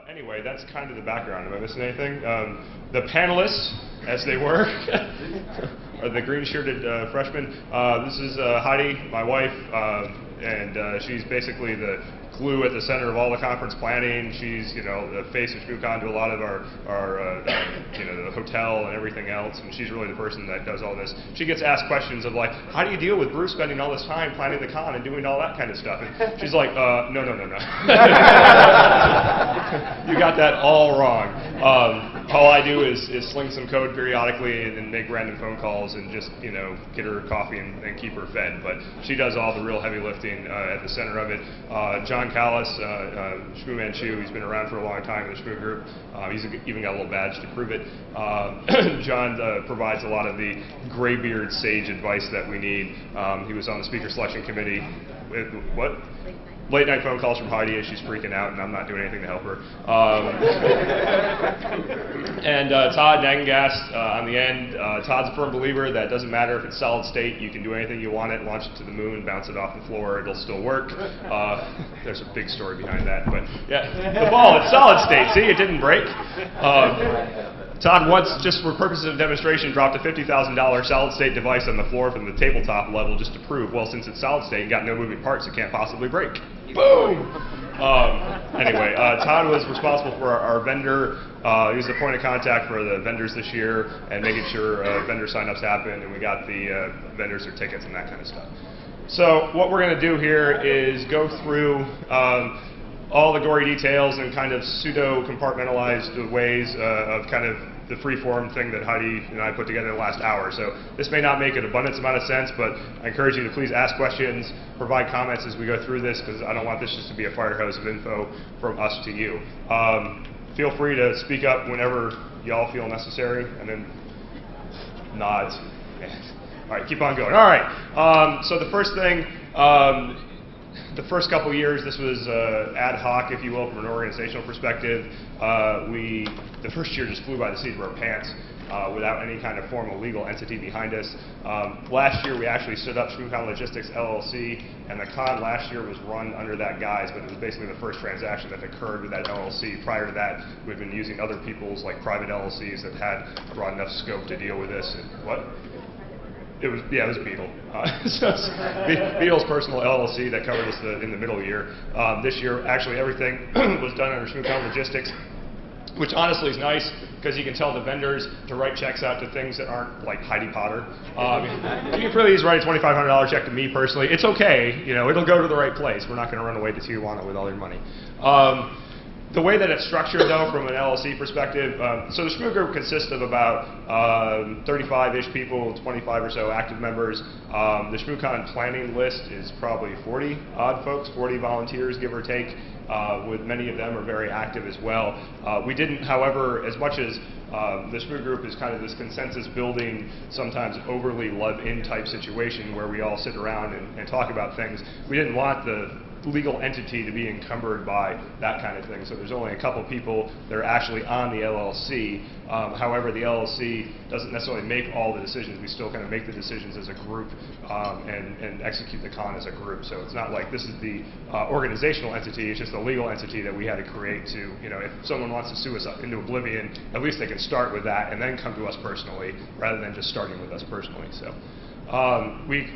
Anyway, that's kind of the background. Am I missing anything? The panelists, as they were, are the green-shirted freshmen. This is Heidi, my wife, and she's basically the glue at the center of all the conference planning. She's, the face of ShmooCon to a lot of our the hotel and everything else, and she's really the person that does all this. She gets asked questions of like, how do you deal with Bruce spending all this time planning the con and doing all that kind of stuff? And she's like, no. You got that all wrong. All I do is sling some code periodically and make random phone calls and just, get her coffee and keep her fed. But she does all the real heavy lifting at the center of it. John Callis, Shmoo Manchu, he's been around for a long time in the Shmoo Group. He's even got a little badge to prove it. John provides a lot of the graybeard sage advice that we need. He was on the speaker selection committee. What? Late night phone calls from Heidi as she's freaking out and I'm not doing anything to help her. And Todd Nagengast on the end. Todd's a firm believer that doesn't matter if it's solid state, you can do anything you want it, launch it to the moon, bounce it off the floor, it'll still work. There's a big story behind that, but yeah, the ball, it's solid state, see, it didn't break. Todd once, just for purposes of demonstration, dropped a $50,000 solid-state device on the floor from the tabletop level just to prove, well, since it's solid-state and got no moving parts, it can't possibly break. Boom! Anyway, Todd was responsible for our vendor. He was the point of contact for the vendors this year and making sure vendor sign-ups happened, and we got the vendors their tickets and that kind of stuff. So what we're going to do here is go through all the gory details and kind of pseudo-compartmentalized ways of kind of the free-form thing that Heidi and I put together in the last hour. So this may not make an abundance amount of sense, but I encourage you to please ask questions, provide comments as we go through this, because I don't want this just to be a fire hose of info from us to you. Feel free to speak up whenever y'all feel necessary, and then nods. All right, keep on going. All right, so the first thing, the first couple years, this was ad hoc, if you will, from an organizational perspective. The first year just flew by the seat of our pants without any kind of formal legal entity behind us. Last year, we actually stood up ShmooCon Logistics LLC, and the con last year was run under that guise, but it was basically the first transaction that occurred with that LLC. Prior to that, we've been using other people's, like private LLCs that had broad enough scope to deal with this. And what? It was Beetle. Beetle's personal LLC that covered us in the middle of the year. This year, actually, everything was done under ShmooCon Logistics, which honestly is nice because you can tell the vendors to write checks out to things that aren't like Heidi Potter. You can please write a $2,500 check to me personally. It's okay. It'll go to the right place. We're not going to run away to Tijuana with all your money. The way that it's structured, though, from an LLC perspective, so the Shmoo Group consists of about 35-ish people, 25 or so active members. The ShmooCon planning list is probably 40 odd folks, 40 volunteers, give or take, with many of them are very active as well. We didn't, however, as much as the Shmoo Group is kind of this consensus building, sometimes overly love-in type situation where we all sit around and talk about things, we didn't want the legal entity to be encumbered by that kind of thing. So there's only a couple people that are actually on the LLC. However, the LLC doesn't necessarily make all the decisions. We still kind of make the decisions as a group and execute the con as a group. So it's not like this is the organizational entity. It's just a legal entity that we had to create to, if someone wants to sue us into oblivion, at least they can start with that and then come to us personally rather than just starting with us personally. So we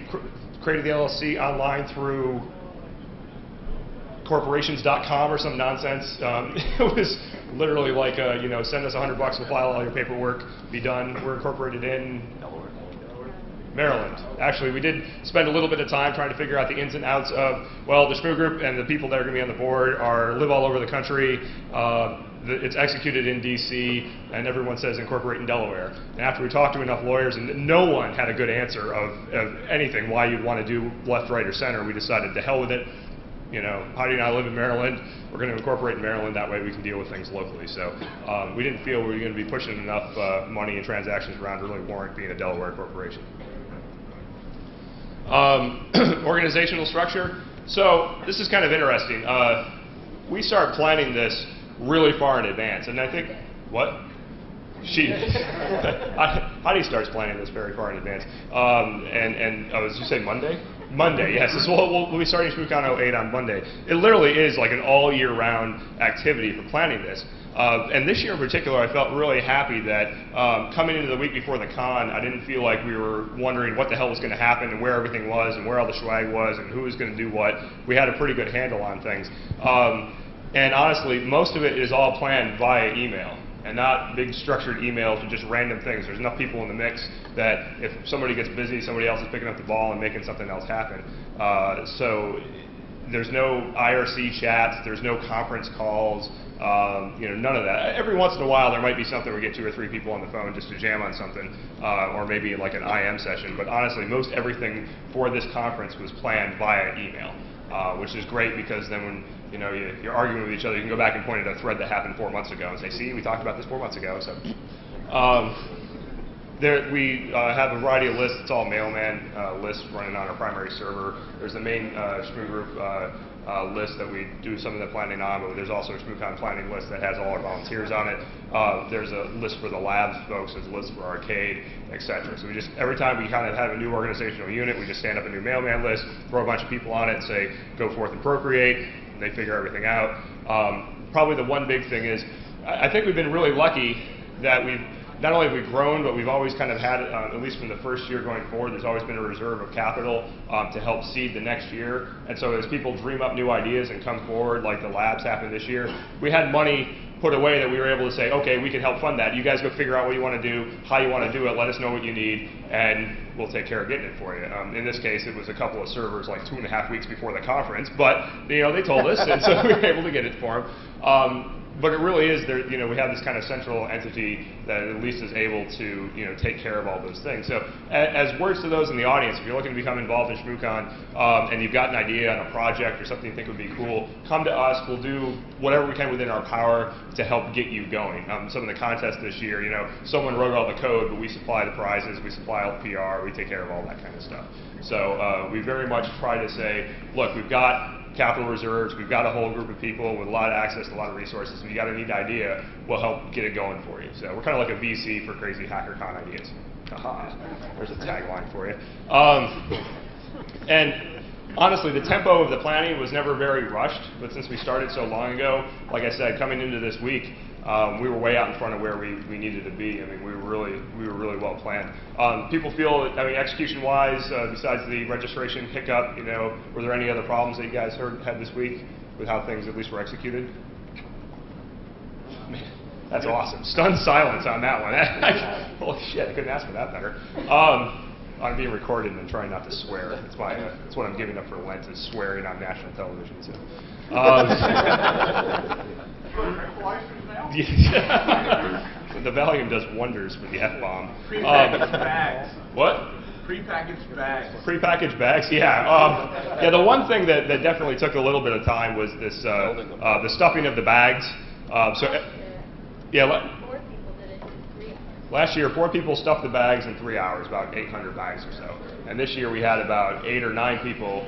created the LLC online through corporations.com or some nonsense. It was literally like, send us $100, we'll file all your paperwork, be done. We're incorporated in Maryland. Actually, we did spend a little bit of time trying to figure out the ins and outs of, well, the Shmoo Group and the people that are going to be on the board live all over the country. It's executed in D.C., and everyone says incorporate in Delaware. And after we talked to enough lawyers, and no one had a good answer of anything, why you'd want to do left, right, or center, we decided to hell with it. Heidi and I live in Maryland. We're going to incorporate in Maryland. That way we can deal with things locally. So we didn't feel we were going to be pushing enough money and transactions around to really warrant being a Delaware corporation. Organizational structure. So this is kind of interesting. We started planning this really far in advance. And I think, what? Heidi starts planning this very far in advance. Did you say Monday? Monday, yes. We'll be starting ShmooCon 08 on Monday. It literally is like an all year round activity for planning this. And this year in particular, I felt really happy that coming into the week before the con, I didn't feel like we were wondering what the hell was going to happen and where everything was and where all the swag was and who was going to do what. We had a pretty good handle on things. And honestly, most of it is all planned via email and not big structured emails or just random things. There's enough people in the mix that if somebody gets busy, somebody else is picking up the ball and making something else happen. So there's no IRC chats, there's no conference calls, none of that. Every once in a while there might be something where we get 2 or 3 people on the phone just to jam on something, or maybe like an IM session. But honestly, most everything for this conference was planned via email, which is great because then when you're arguing with each other, you can go back and point at a thread that happened 4 months ago and say, see, we talked about this 4 months ago. So we have a variety of lists. It's all mailman lists running on our primary server. There's the main Shmoo Group list that we do some of the planning on, but there's also a ShmooCon planning list that has all our volunteers on it. There's a list for the labs folks, there's a list for arcade, etc. So we just, every time we kind of have a new organizational unit, we just stand up a new mailman list, throw a bunch of people on it, and say, go forth and procreate. They figure everything out. Probably the one big thing is, I think we've been really lucky that we've, not only have we grown, but we've always kind of had, at least from the first year going forward, there's always been a reserve of capital to help seed the next year. And so as people dream up new ideas and come forward, like the labs happened this year, we had money put away that we were able to say, okay, we can help fund that. You guys go figure out what you want to do, how you want to do it, let us know what you need, and we'll take care of getting it for you. In this case, it was a couple of servers like 2.5 weeks before the conference, but they told us, and so we were able to get it for them. But it really is, there, we have this kind of central entity that at least is able to, take care of all those things. So as words to those in the audience, if you're looking to become involved in ShmooCon and you've got an idea on a project or something you think would be cool, come to us. We'll do whatever we can within our power to help get you going. Some of the contests this year, someone wrote all the code, but we supply the prizes, we supply all the PR, we take care of all that kind of stuff. So we very much try to say, look, we've got capital reserves, we've got a whole group of people with a lot of access to a lot of resources. If you got a neat idea, we'll help get it going for you. So we're kind of like a VC for crazy HackerCon ideas. Haha, there's a tagline for you. And honestly, the tempo of the planning was never very rushed, but since we started so long ago, like I said, coming into this week, we were way out in front of where we needed to be. I mean, we were really well planned. People feel, execution-wise, besides the registration hiccup, were there any other problems that you guys had this week with how things at least were executed? Man, that's awesome. Stunned silence on that one. Holy shit, I couldn't ask for that better. I'm being recorded and trying not to swear. That's what I'm giving up for Lent, is swearing on national television. So. The Valium does wonders for the F-bomb. Prepackaged bags. What? Prepackaged bags. Prepackaged bags, yeah. Yeah, the one thing that definitely took a little bit of time was this, the stuffing of the bags. Last year, 4 people stuffed the bags in 3 hours, about 800 bags or so. And this year we had about 8 or 9 people,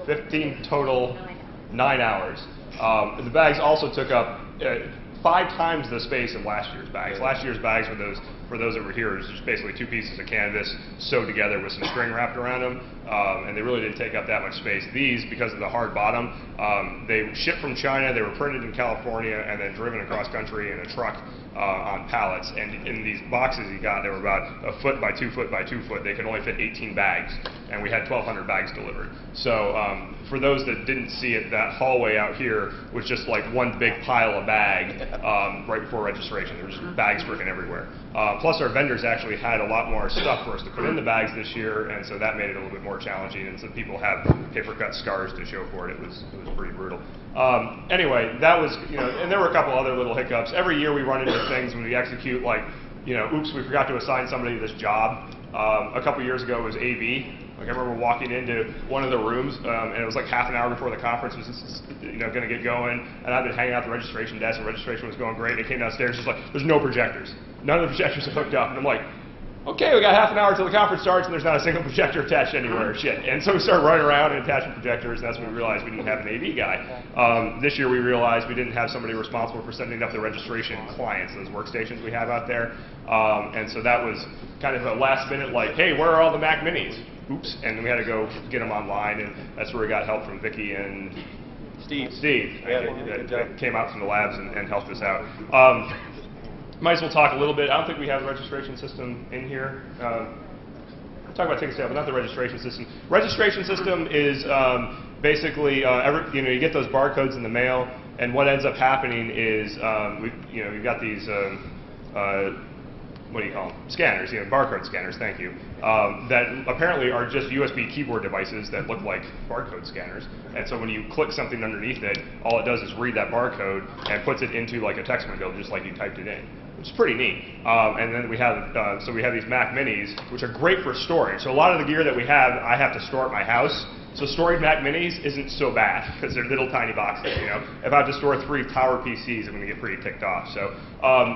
15 total, 9 hours. The bags also took up 5 times the space of last year's bags. Last year's bags, for those that were here, was just basically 2 pieces of canvas sewed together with some string wrapped around them, and they really didn't take up that much space. These, because of the hard bottom, they shipped from China, they were printed in California, and then driven across country in a truck on pallets. And in these boxes you got, they were about 1 foot by 2 foot by 2 foot. They could only fit 18 bags, and we had 1,200 bags delivered. So for those that didn't see it, that hallway out here was just like one big pile of bag right before registration. There was just bags freaking everywhere. Plus our vendors actually had a lot more stuff for us to put in the bags this year, and so that made it a little bit more challenging, and some people have paper cut scars to show for it. It was pretty brutal. Anyway, that was, and there were a couple other little hiccups. Every year we run into things when we execute, like, oops, we forgot to assign somebody this job. A couple years ago it was AV. Like, I remember walking into one of the rooms, and it was like half an hour before the conference was, going to get going, and I've been hanging out at the registration desk, and registration was going great, and it came downstairs, just like, there's no projectors. None of the projectors are hooked up, and I'm like, okay, we got half an hour until the conference starts, and there's not a single projector attached anywhere. Shit. And so we started running around and attaching projectors, and that's when we realized we didn't have an AV guy. This year we realized we didn't have somebody responsible for setting up the registration clients, those workstations we have out there. And so that was kind of a last minute, like, hey, where are all the Mac Minis? oops, and we had to go get them online, and that's where we got help from Vicky and Steve, that came out from the labs and helped us out. Might as well talk a little bit. I don't think we have a registration system in here. Talk about ticket sale, but not the registration system. Registration system is basically you get those barcodes in the mail, and what ends up happening is we've got these what do you call them? Scanners, barcode scanners. Thank you. That apparently are just USB keyboard devices that look like barcode scanners. And so when you click something underneath it, all it does is read that barcode and puts it into like a text window, just like you typed it in. Which is pretty neat. And then we have we have these Mac Minis, which are great for storage. So a lot of the gear that we have, I have to store at my house. So storing Mac Minis isn't so bad because they're little tiny boxes. If I have to store 3 Tower PCs, I'm going to get pretty ticked off. So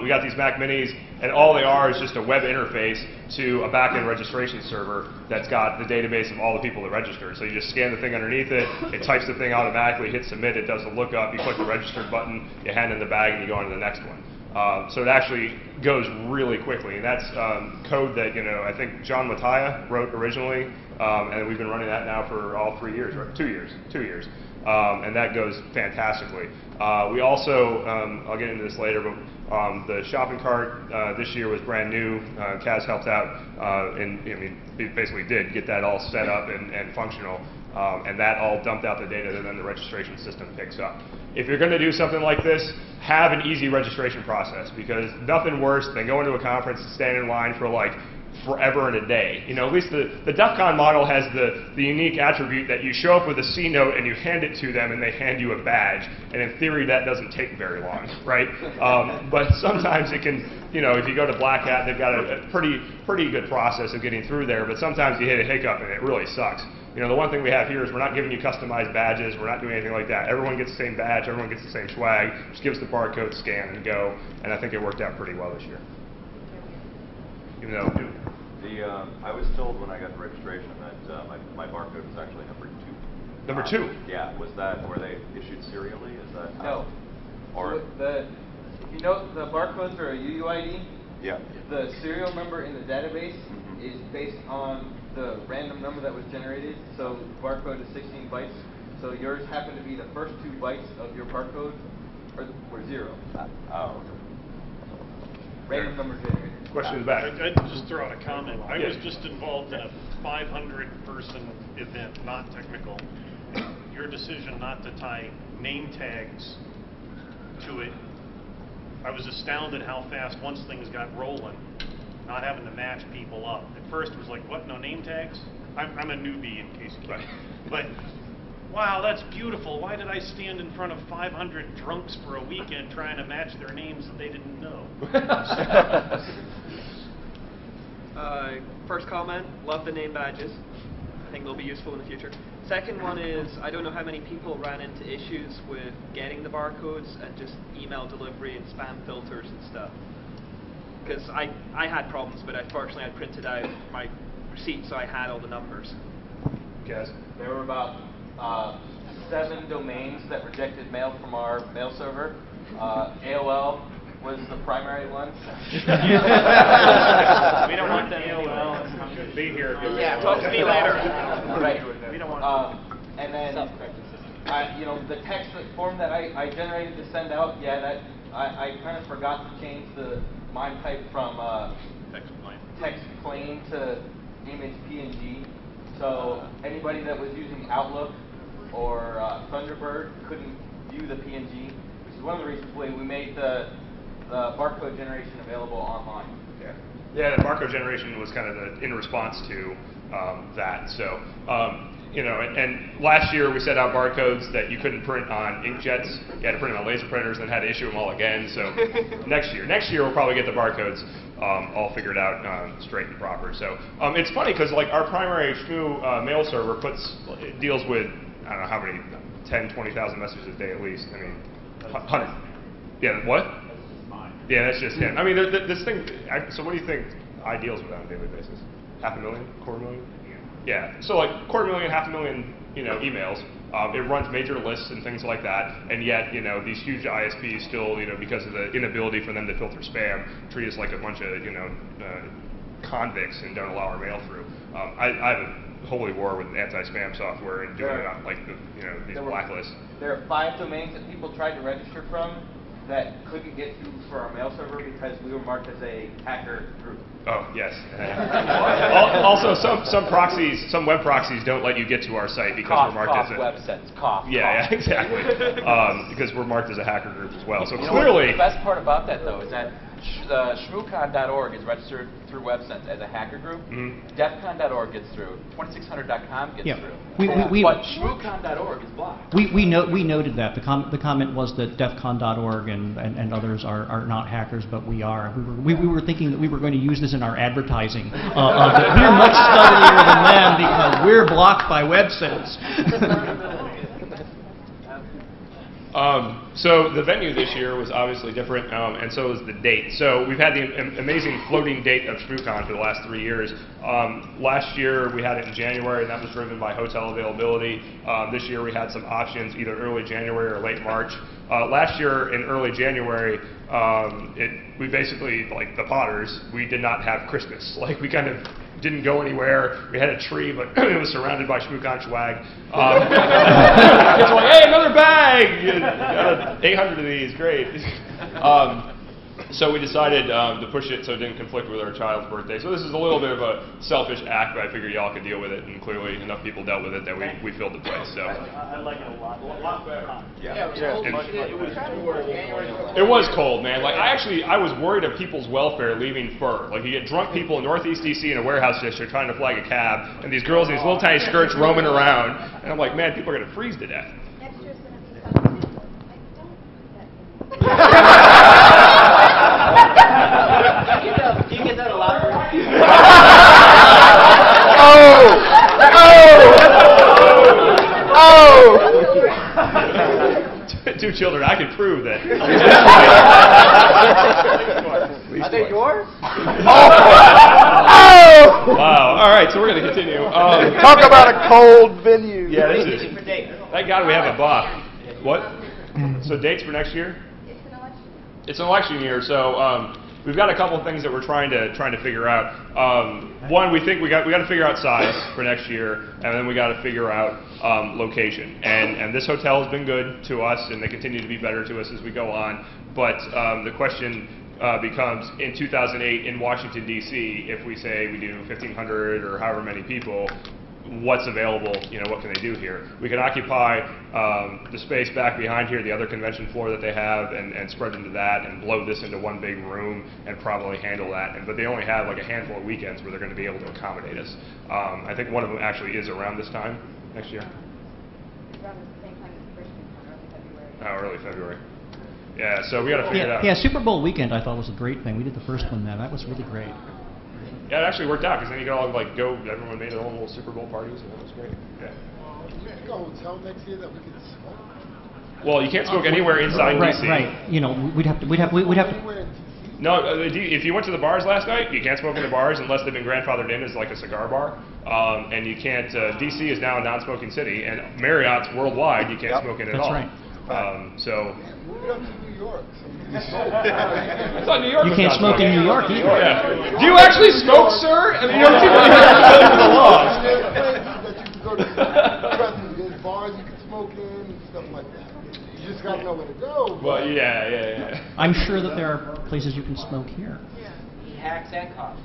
we got these Mac Minis, and all they are is just a web interface to a back-end registration server that's got the database of all the people that registered. So you just scan the thing underneath it, it types the thing automatically, hit submit, it does the lookup, you click the registered button, you hand in the bag, and you go on to the next one. So it actually goes really quickly, and that's code that I think John Mattia wrote originally, and we've been running that now for all 3 years, right? 2 years, and that goes fantastically. We also, I'll get into this later, but the shopping cart this year was brand new. Kaz helped out, and he basically did get that all set up and functional. And that all dumped out the data that then the registration system picks up. If you're going to do something like this, have an easy registration process, because nothing worse than going to a conference and standing in line for like forever and a day. At least the DEF CON model has the unique attribute that you show up with a C note and you hand it to them and they hand you a badge. And in theory, that doesn't take very long, right? But sometimes it can, if you go to Black Hat, they've got a pretty good process of getting through there, but sometimes you hit a hiccup and it really sucks. The one thing we have here is we're not giving you customized badges. We're not doing anything like that. Everyone gets the same badge. Everyone gets the same swag. Just give us the barcode, scan, and go. And I think it worked out pretty well this year. Even though I was told when I got the registration that my barcode was actually number 2. Number 2? Yeah. Were they issued serially? Is that no? Or the barcodes are a UUID. Yeah. The serial number in the database is based on the random number that was generated. So barcode is 16 bytes. So yours happened to be the first 2 bytes of your barcode were 0. Oh. Random number generated. Question in the back. I'd just throw out a comment. I was just involved in a 500-person event, not technical. Your decision not to tie name tags to it, I was astounded how fast once things got rolling, not having to match people up. At first it was like, what, no name tags? I'm a newbie in case you can't. But wow, that's beautiful. Why did I stand in front of 500 drunks for a weekend trying to match their names that they didn't know? First comment, love the name badges. I think they'll be useful in the future. Second one is, I don't know how many people ran into issues with getting the barcodes and just email delivery and spam filters and stuff. Because I had problems, but fortunately I printed out my receipt, so I had all the numbers. Guys? There were about 7 domains that rejected mail from our mail server. AOL was the primary one. We don't want them AOL. Be here. Yeah, talk to me later. Right. We don't want and then, the text form that I generated to send out, I kind of forgot to change the MIME type from text plain to image PNG. So anybody that was using Outlook or Thunderbird couldn't view the PNG, which is one of the reasons we made the barcode generation available online. Yeah, the barcode generation was kind of in response to that. So, and last year we set out barcodes that you couldn't print on inkjets. You had to print them on laser printers, then had to issue them all again. So next year we'll probably get the barcodes all figured out straight and proper. So it's funny because like our primary Shmoo mail server deals with, I don't know how many, 10, 20,000 messages a day at least. I mean, 100. Yeah, what? Yeah, that's just him. I mean, this thing, so what do you think I deals with on a daily basis? 500,000, 250,000? Yeah, so like 250,000, 500,000, emails. It runs major lists and things like that, and yet, these huge ISPs still, because of the inability for them to filter spam, treat us like a bunch of, convicts and don't allow our mail through. I have a holy war with anti-spam software and doing it on like these blacklists. There are 5 domains that people tried to register from that couldn't get through for our mail server because we were marked as a hacker group. Oh, yes. Also, some proxies, some web proxies don't let you get to our site because we're marked as a websites. Cough. Yeah, cough. exactly. Because we're marked as a hacker group as well. So You know clearly, what, the best part about that though is that shmoocon.org is registered through WebSense as a hacker group. Defcon.org gets through. 2600.com gets through. But shmoocon.org is blocked. We noted that. The comment was that defcon.org and others are not hackers, but we are. We were thinking that we were going to use this in our advertising. That we're much studlier than them because we're blocked by WebSense. So the venue this year was obviously different, and so was the date. So we've had the amazing floating date of ShmooCon for the last 3 years. Last year we had it in January, and that was driven by hotel availability. This year we had some options, either early January or late March. Last year in early January, we basically, like the Potters, we did not have Christmas. Like we kind of didn't go anywhere. We had a tree, but it was surrounded by ShmooCon swag. It's like, hey, another bag! Got 800 of these, great. So we decided to push it so it didn't conflict with our child's birthday. So this is a little bit of a selfish act, but I figured y'all could deal with it, and clearly enough people dealt with it that we filled the place. So I like it a lot better. it was cold, man. Like I was worried of people's welfare leaving fur. Like you get drunk people in Northeast DC in a warehouse district trying to flag a cab, and these girls in these little tiny skirts roaming around, and I'm like, man, people are gonna freeze to death. Next year's going to be fun too. I don't Do you get that a lot? Two children, I can prove that. Are they yours? Wow. All right, so we're going to continue. Talk about a cold venue. Yeah, this is. Thank God we have a buff. What? So dates for next year? It's an election. It's an election year, so we've got a couple of things that we're trying to figure out. One, we think we got to figure out size for next year, and then we got to figure out location. And this hotel has been good to us, and they continue to be better to us as we go on. But the question becomes, in 2008 in Washington D.C., if we say we do 1,500 or however many people, what's available, what can they do here? We can occupy the space back behind here, the other convention floor that they have, and spread into that and blow this into one big room and probably handle that. But they only have like a handful of weekends where they're going to be able to accommodate us. I think one of them actually is around this time next year. Around the same time as Christmas, Early February. Yeah, so we got to figure it out. Yeah, Super Bowl weekend I thought was a great thing. We did the first one then. That was really great. Yeah, it actually worked out because then you could all like go. Everyone made their own little Super Bowl parties, and that was great. Yeah. Do we pick a hotel next year that we could smoke? Well, you can't smoke anywhere inside DC. Right. We'd have to. Anywhere in DC? No, if you went to the bars last night, you can't smoke in the bars unless they've been grandfathered in as like a cigar bar. And you can't. DC is now a non-smoking city, and Marriott's worldwide. You can't smoke in at all. That's right. So. Move it up to New York. I thought New York You was can't not smoke in smoking. New York either. Yeah. Do you actually smoke, sir? I mean, you don't people have the laws. There's places that you can go to. There's bars you can smoke in and stuff like that. You just gotta know where to go. Well, yeah. I'm sure that there are places you can smoke here. He hacks and coughs.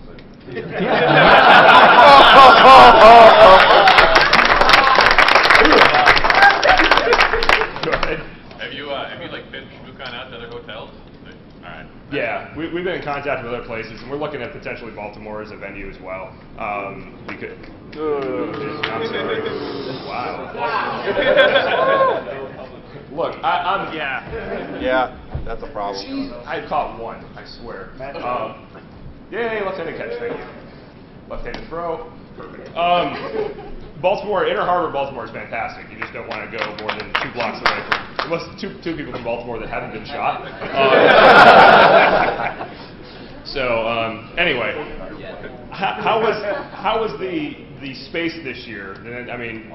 Go ahead. Have you like been ShmooCon out to other hotels? All right. Yeah, we've been in contact with other places, and we're looking at potentially Baltimore as a venue as well. We could. I'm sorry. Wow. Look, I'm. Yeah, that's a problem. I caught one, I swear. Yay, left-handed catch, thank you. Left-handed throw, perfect. Baltimore, Inner Harbor, Baltimore is fantastic. You just don't want to go more than 2 blocks away from, unless two people from Baltimore that haven't been shot. Anyway, how was the space this year? I mean,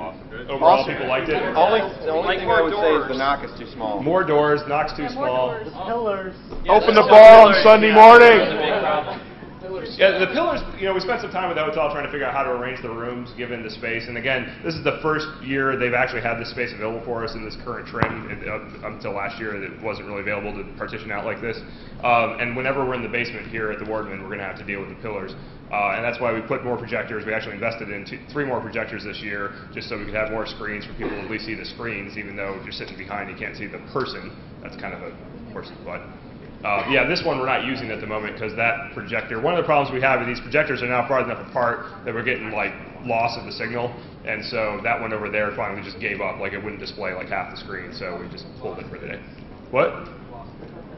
overall people liked it? The only thing I would say is the knock is too small. More doors, knock's too small. Open the bar on Sunday morning. pillars? Yeah, the pillars, you know, we spent some time with the hotel trying to figure out how to arrange the rooms given the space. And again, this is the first year they've actually had this space available for us in this current trim. Until last year, it wasn't really available to partition out like this. And whenever we're in the basement here at the Wardman, we're going to have to deal with the pillars. And that's why we put more projectors. We actually invested in 3 more projectors this year, just so we could have more screens for people to at least see the screens, even though if you're sitting behind, you can't see the person. That's kind of a horse's butt. Yeah, this one we're not using at the moment because that projector, one of the problems we have is these projectors are now far enough apart that we're getting like loss of the signal, and so that one over there finally just gave up, like it wouldn't display like half the screen, so we just pulled it for the day. What?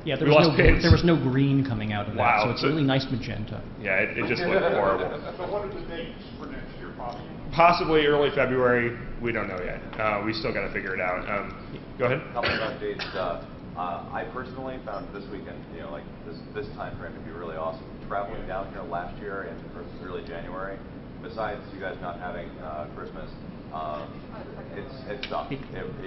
Yeah, there was no green coming out of that, wow. So it's a really nice magenta. Yeah, it just looked horrible. So what are the dates for next year, possibly? Possibly early February. We don't know yet. We still got to figure it out. Go ahead. A couple of updates. I personally found this weekend, you know, like this time frame to be really awesome. Traveling down here last year in early January, besides you guys not having Christmas, it sucked. You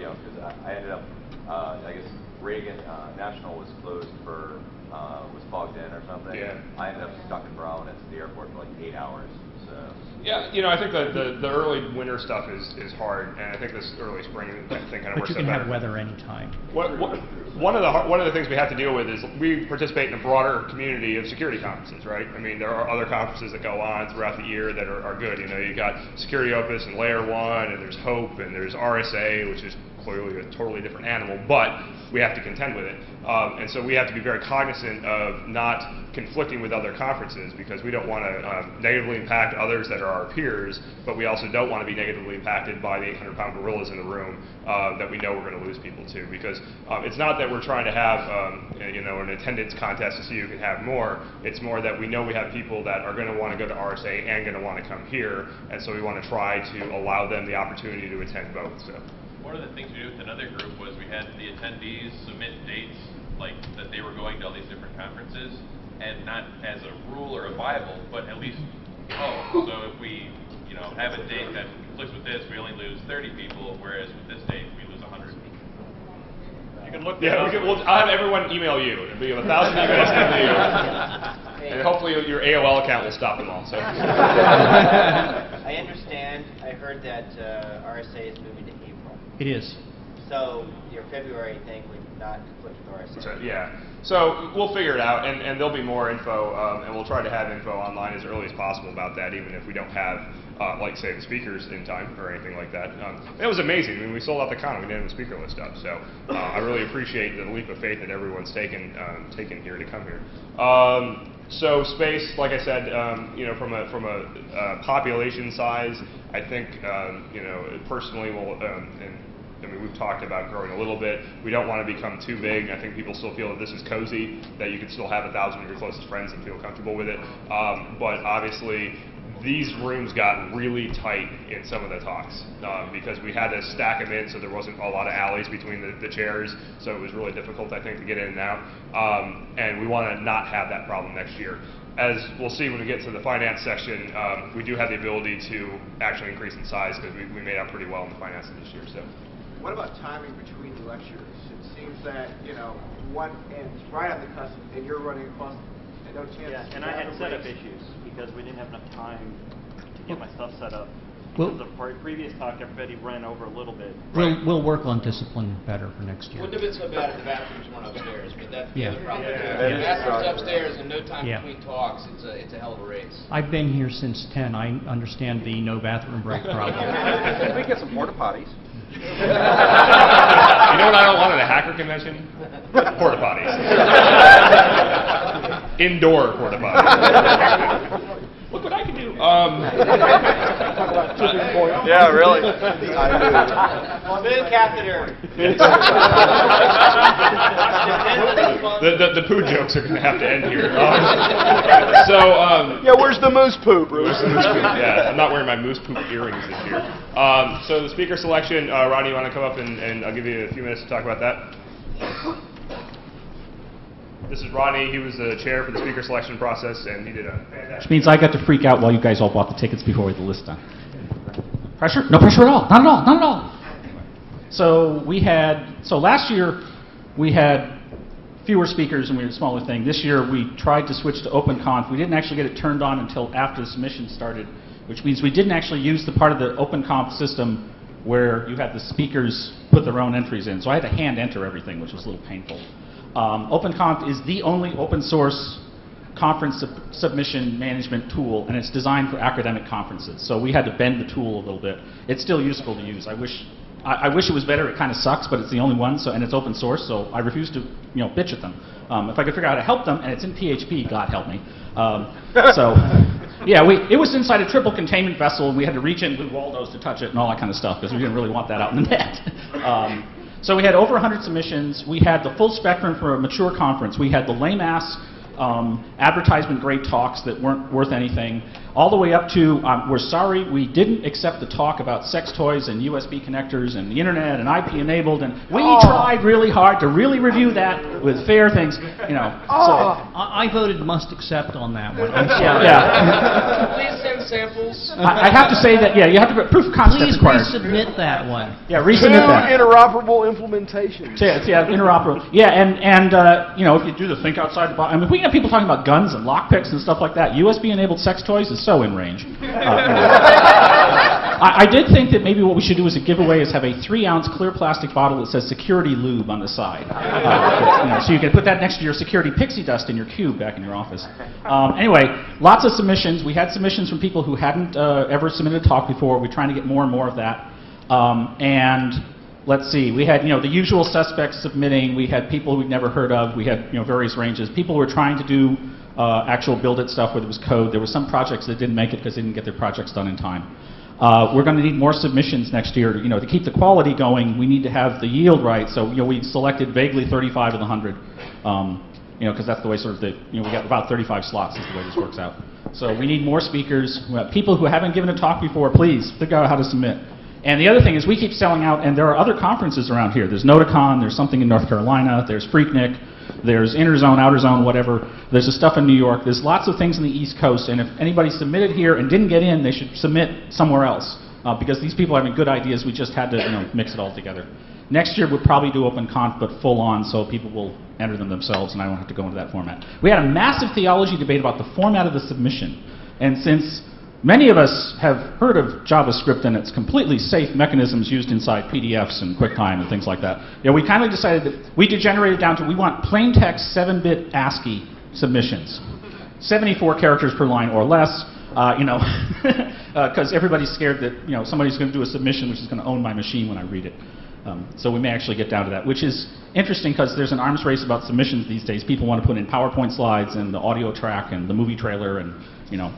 know, because I ended up, I guess Reagan National was closed for was fogged in or something. Yeah. I ended up stuck in Providence at the airport for like 8 hours. So. Yeah, you know, I think the early winter stuff is hard, and I think this early spring thing kind of But works you can out have better. weather anytime. One of the things we have to deal with is we participate in a broader community of security conferences, right? I mean, there are other conferences that go on throughout the year that are good. You know, you got Security Opus and Layer 1, and there's Hope, and there's RSA, which is clearly a totally different animal, but we have to contend with it. And so we have to be very cognizant of not conflicting with other conferences, because we don't want to negatively impact others that are our peers, but we also don't want to be negatively impacted by the 800-pound gorillas in the room that we know we're going to lose people to. Because it's not that we're trying to have you know, an attendance contest to see who can have more. It's more that we know we have people that are going to want to go to RSA and going to want to come here, and so we want to try to allow them the opportunity to attend both. So. One of the things we did with another group was we had the attendees submit dates like that they were going to all these different conferences, and not as a rule or a Bible, but at least, so if we, you know, have a date that conflicts with this, we only lose 30 people, whereas with this date, we lose 100 people. You can look that Yeah, up. I'll have everyone email you. It'll be 1,000 emails to you. And hopefully your AOL account will stop them all. So. I understand. I heard that RSA is moving to April. It is. So your February thing would not conflict with RSA. Yeah. So we'll figure it out, and there'll be more info, and we'll try to have info online as early as possible about that, even if we don't have, like, say, the speakers in time or anything like that. It was amazing. I mean, we sold out the con, we didn't have the speaker list up, so I really appreciate the leap of faith that everyone's taken here to come here. So space, like I said, you know, from a population size, I think, you know, personally, we'll, I mean, we've talked about growing a little bit. We don't want to become too big. I think people still feel that this is cozy, that you can still have 1,000 of your closest friends and feel comfortable with it. But obviously, these rooms got really tight in some of the talks because we had to stack them in so there wasn't a lot of alleys between the chairs, so it was really difficult, I think, to get in and out. And we want to not have that problem next year. As we'll see when we get to the finance section, we do have the ability to actually increase in size because we made out pretty well in the finance this year. So. What about timing between the lectures? It seems that, you know, one ends right on the cusp, and you're running across, and no chance. Yeah, and I had setup issues because we didn't have enough time to get my stuff set up. Well, Because of our previous talk, everybody ran over a little bit. we'll work on discipline better for next year. Wouldn't have been so bad if the bathrooms weren't upstairs. I mean, that's the Yeah. other problem. Yeah. The bathrooms upstairs and no time Yeah. between talks. It's a hell of a race. I've been here since 10. I understand the no bathroom break problem. We get some porta potties. You know what I don't want at a hacker convention? Porta potties. Indoor porta potties. Look what I can do. Yeah, really. Smooth catheter. The poo jokes are going to have to end here. Yeah, where's the moose poop? Where's the moose poop? Yeah, I'm not wearing my moose poop earrings this year. So the speaker selection, Ronnie, you want to come up and I'll give you a few minutes to talk about that? This is Ronnie. He was the chair for the speaker selection process, and he did a fantastic. Which means I got to freak out while you guys all bought the tickets before we had the list done. Pressure? No pressure at all. Not at all. Not at all. So last year we had fewer speakers and we had a smaller thing. This year we tried to switch to OpenConf. We didn't actually get it turned on until after the submission started, which means we didn't actually use the part of the OpenConf system where you had the speakers put their own entries in. So I had to hand enter everything, which was a little painful. OpenConf is the only open source conference submission management tool, and it's designed for academic conferences. So we had to bend the tool a little bit. It's still useful to use. I wish it was better. It kind of sucks, but it's the only one, so, and it's open source, so I refuse to bitch at them. If I could figure out how to help them, and it's in PHP, God help me. So, yeah, it was inside a triple containment vessel, and we had to reach in with Waldos to touch it and all that kind of stuff, because we didn't really want that out in the net. So we had over 100 submissions. We had the full spectrum for a mature conference. We had the lame-ass advertisement-grade talks that weren't worth anything, all the way up to, we're sorry, we didn't accept the talk about sex toys and USB connectors and the internet and IP-enabled, and we tried really hard to really review that with fair things, So I voted must accept on that one. I'm sorry. Yeah. Please send samples. I have to say that, yeah, you have to put proof of concept Please required. resubmit that one. Yeah, resubmit that. Interoperable implementations. Yeah, interoperable. Yeah, and if you do the think outside the box, I mean, if we have people talking about guns and lockpicks and stuff like that, USB-enabled sex toys is so in range. I did think that maybe what we should do as a giveaway is have a 3-ounce clear plastic bottle that says security lube on the side. So you can put that next to your security pixie dust in your cube back in your office. Anyway, lots of submissions. We had submissions from people who hadn't ever submitted a talk before. We're trying to get more and more of that. And let's see, we had the usual suspects submitting. We had people we'd never heard of. We had various ranges. People were trying to do actual build-it stuff where there was code. There were some projects that didn't make it because they didn't get their projects done in time. We're going to need more submissions next year. To keep the quality going, we need to have the yield right. So we selected vaguely 35 of the 100, because that's the way sort of we got about 35 slots is the way this works out. So we need more speakers. People who haven't given a talk before, please figure out how to submit. And the other thing is we keep selling out, and there are other conferences around here. There's Noticon, there's something in North Carolina, there's Freaknik, there's Inner Zone, Outer Zone, whatever. There's the stuff in New York. There's lots of things in the East Coast, and if anybody submitted here and didn't get in, they should submit somewhere else, because these people are having good ideas. We just had to mix it all together. Next year we'll probably do OpenConf, but full on, so people will enter them themselves, and I don't have to go into that format. We had a massive theology debate about the format of the submission, and since many of us have heard of JavaScript and its completely safe mechanisms used inside PDFs and QuickTime and things like that, we kindly decided that we degenerated down to we want plain text 7-bit ASCII submissions, 74 characters per line or less, because everybody's scared that somebody's going to do a submission which is going to own my machine when I read it. So we may actually get down to that, which is interesting because there's an arms race about submissions these days. People want to put in PowerPoint slides and the audio track and the movie trailer and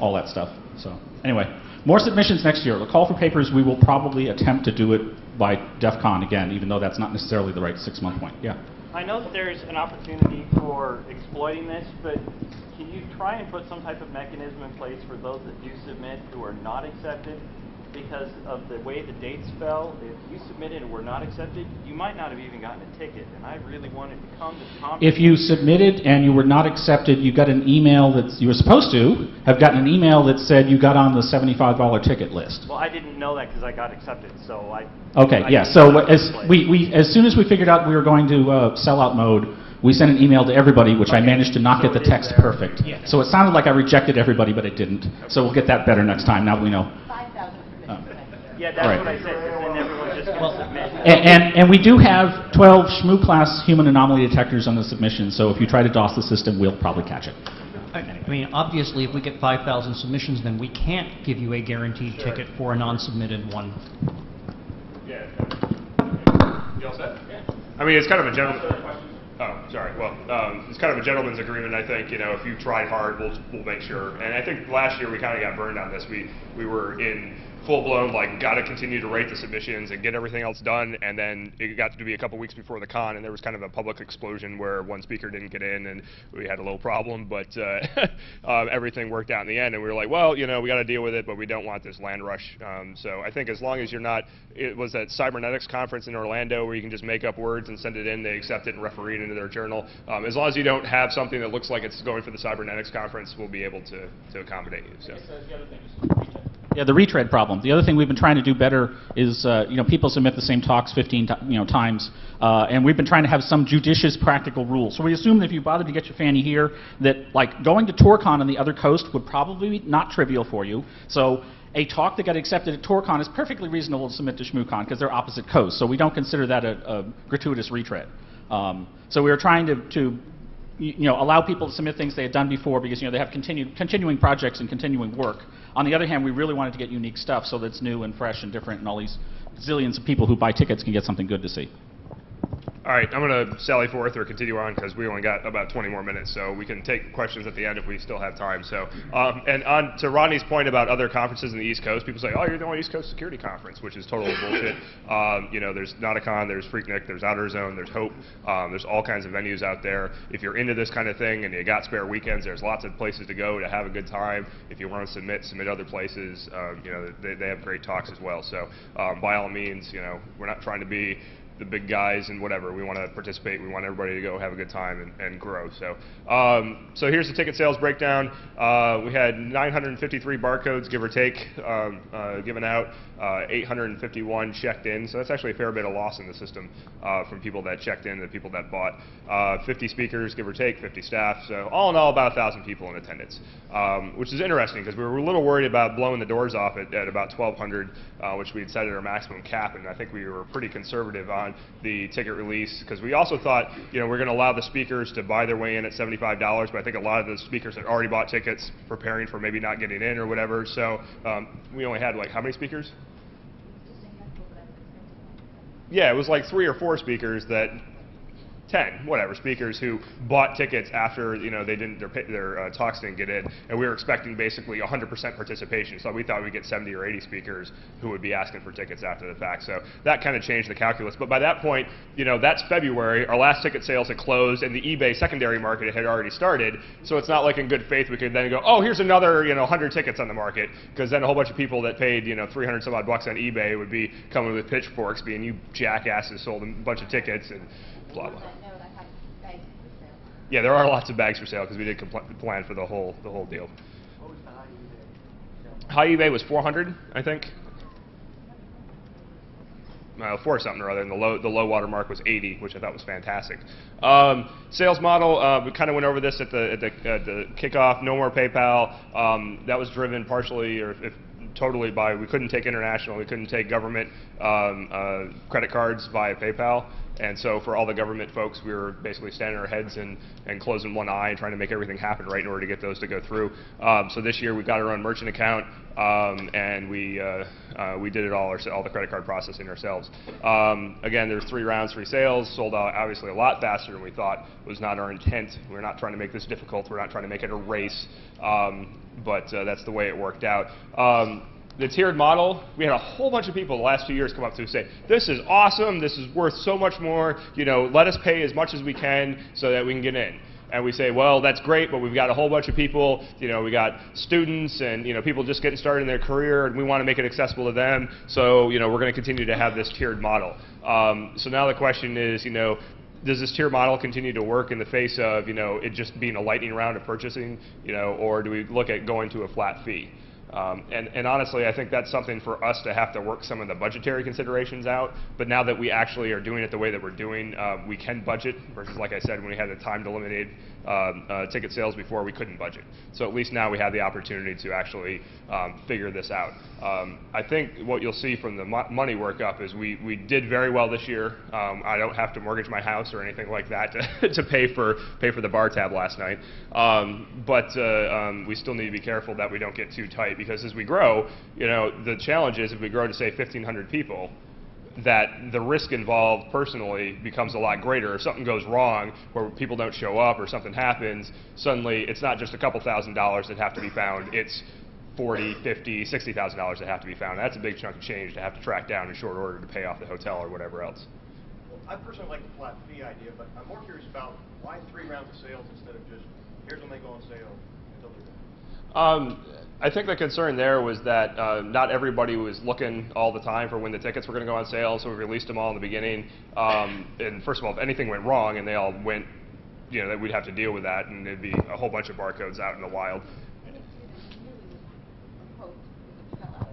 all that stuff. So anyway, more submissions next year. The call for papers, we will probably attempt to do it by DEF CON again, even though that's not necessarily the right 6-month point. Yeah. I know that there's an opportunity for exploiting this, but can you try and put some type of mechanism in place for those that do submit who are not accepted? Because of the way the dates fell, if you submitted and were not accepted, you might not have even gotten a ticket. And I really wanted to come to the conference. If you submitted and you were not accepted, you got an email that you were supposed to have gotten an email that said you got on the $75 ticket list. Well, I didn't know that because I got accepted, so I... Okay, yeah, so as soon as we figured out we were going to sellout mode, we sent an email to everybody, which I managed to not get the text perfect. Yeah. So it sounded like I rejected everybody, but it didn't. So we'll get that better next time, now that we know. Yeah, that's what I said, because then everyone just can submit. And we do have 12 Shmoo class human anomaly detectors on the submission, so if you try to DOS the system, we'll probably catch it. I mean, obviously, if we get 5,000 submissions, then we can't give you a guaranteed ticket for a non-submitted one. Yeah. You all set? Yeah. I mean, it's kind of a general... Oh, sorry. Well, it's kind of a gentleman's agreement, I think. If you tried hard, we'll make sure. And I think last year we kind of got burned on this. We were in full-blown, got to continue to rate the submissions and get everything else done, and then it got to be a couple weeks before the con, and there was kind of a public explosion where one speaker didn't get in, and we had a little problem, but everything worked out in the end, and we were like, well, we got to deal with it, but we don't want this land rush. So I think as long as you're not, it was that Cybernetics conference in Orlando where you can just make up words and send it in, they accept it and referee it into their journal. As long as you don't have something that looks like it's going for the Cybernetics conference, we'll be able to accommodate you. So. Yeah, the retread problem. The other thing we've been trying to do better is, people submit the same talks 15 times, and we've been trying to have some judicious, practical rules. So we assume that if you bothered to get your fanny here, that like going to TourCon on the other coast would probably be not trivial for you. So a talk that got accepted at TourCon is perfectly reasonable to submit to ShmooCon because they're opposite coasts. So we don't consider that a gratuitous retread. So we were trying to allow people to submit things they had done before because they have continuing projects and continuing work. On the other hand, we really wanted to get unique stuff so that's new and fresh and different, and all these zillions of people who buy tickets can get something good to see. All right, I'm going to sally forth or continue on because we only got about 20 more minutes, so we can take questions at the end if we still have time. So, and on to Rodney's point about other conferences in the East Coast, people say, oh, you're the only East Coast security conference, which is total bullshit. There's Nauticon, there's Freaknik, there's Outer Zone, there's Hope, there's all kinds of venues out there. If you're into this kind of thing and you got spare weekends, there's lots of places to go to have a good time. If you want to submit other places. They have great talks as well. So, by all means, we're not trying to be the big guys and whatever. We want to participate. We want everybody to go have a good time and grow. So, so here's the ticket sales breakdown. We had 953 barcodes, give or take, given out. 851 checked in. So that's actually a fair bit of loss in the system from people that checked in and people that bought. 50 speakers, give or take, 50 staff. So all in all, about 1,000 people in attendance, which is interesting because we were a little worried about blowing the doors off at about 1,200, which we had set at our maximum cap, and I think we were pretty conservative on the ticket release because we also thought, we're going to allow the speakers to buy their way in at $75, but I think a lot of the speakers had already bought tickets preparing for maybe not getting in or whatever. So we only had how many speakers? Yeah, it was like 3 or 4 speakers that 10, whatever, speakers who bought tickets after, they didn't, their talks didn't get in, and we were expecting basically 100% participation, so we thought we'd get 70 or 80 speakers who would be asking for tickets after the fact, so that kind of changed the calculus. But by that point, that's February, our last ticket sales had closed, and the eBay secondary market had already started, so it's not like in good faith we could then go, oh, here's another, 100 tickets on the market, because then a whole bunch of people that paid, 300 some odd bucks on eBay would be coming with pitchforks, being you jackasses sold a bunch of tickets, and blah, blah. Yeah, there are lots of bags for sale because we did plan for the whole deal. What was the high eBay was 400, I think. 4 something or other, and the low water mark was 80, which I thought was fantastic. Sales model, we kind of went over this at the kickoff. No more PayPal. That was driven partially, or if totally by, we couldn't take international, we couldn't take government credit cards via PayPal. And so for all the government folks, we were basically standing our heads and closing one eye and trying to make everything happen right in order to get those to go through. So this year we've got our own merchant account, and we did it all the credit card processing ourselves. Again, there's 3 rounds, 3 sales, sold out obviously a lot faster than we thought. Was not our intent. We're not trying to make this difficult. We're not trying to make it a race, but that's the way it worked out. The tiered model, we had a whole bunch of people the last 2 years come up to us and say, this is awesome, this is worth so much more, let us pay as much as we can so that we can get in. And we say, well, that's great, but we've got a whole bunch of people, we got students and people just getting started in their career, and we want to make it accessible to them, so we're going to continue to have this tiered model. So now the question is, does this tier model continue to work in the face of it just being a lightning round of purchasing, or do we look at going to a flat fee? And honestly, I think that's something for us to have to work some of the budgetary considerations out. But now that we actually are doing it the way that we're doing, we can budget versus, like I said, when we had the time-delimited ticket sales before, we couldn't budget. So at least now we have the opportunity to actually figure this out. I think what you'll see from the money workup is we did very well this year. I don't have to mortgage my house or anything like that to pay for the bar tab last night. But we still need to be careful that we don't get too tight, because as we grow, the challenge is if we grow to say 1,500 people, that the risk involved personally becomes a lot greater. If something goes wrong, where people don't show up or something happens, suddenly it's not just a couple $1,000s that have to be found, it's $40,000, $50,000, $60,000 that have to be found. That's a big chunk of change to have to track down in short order to pay off the hotel or whatever else. Well, I personally like the flat fee idea, but I'm more curious about why 3 rounds of sales instead of just, here's when they go on sale until they're done. I think the concern there was that not everybody was looking all the time for when the tickets were going to go on sale, so we released them all in the beginning. And first of all, if anything went wrong and they all went, that we'd have to deal with that, and there'd be a whole bunch of barcodes out in the wild. And if you knew it was a quote, it would spell out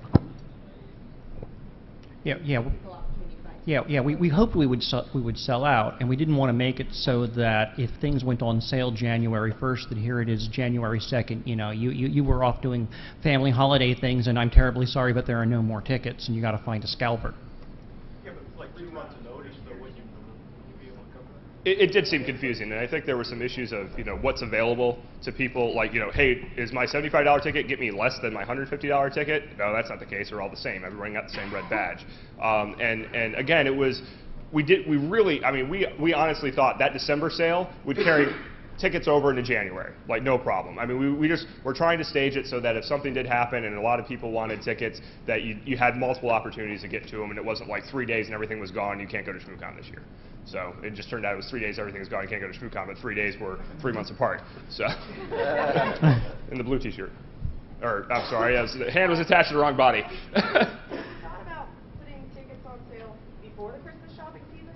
Yeah, yeah. people opportunity to buy tickets. Yeah, we hoped we would sell out, and we didn't want to make it so that if things went on sale January 1st, that here it is January 2nd. You know, you were off doing family holiday things, and I'm terribly sorry, but there are no more tickets, and you got to find a scalper. Yeah, but it's like 3 months of notice, so would you be able to cover that? It did seem confusing, and I think there were some issues of, you know, what's available to people, like, you know, hey, is my $75 ticket get me less than my $150 ticket? No, that's not the case. They're all the same. Everyone got the same red badge. And again, it was, we honestly thought that December sale would carry tickets over into January, like no problem. I mean, we're trying to stage it so that if something did happen and a lot of people wanted tickets, that you had multiple opportunities to get to them, and it wasn't like 3 days and everything was gone, you can't go to ShmooCon this year. So it just turned out it was 3 days, everything was gone, you can't go to ShmooCon, but 3 days were 3 months apart. So, in the blue t-shirt. Or, I'm sorry, the hand was attached to the wrong body. Thought about putting tickets on sale before the Christmas shopping season?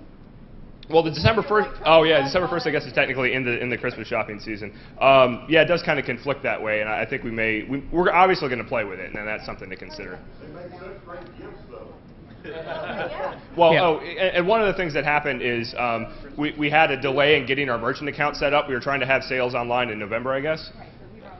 Well, the December 1st, oh yeah, December 1st I guess is technically in the Christmas shopping season. Yeah, it does kind of conflict that way, and I think we're obviously going to play with it, and that's something to consider. Well, Yeah. And one of the things that happened is we had a delay in getting our merchant account set up. We were trying to have sales online in November, I guess. Right, so we were also,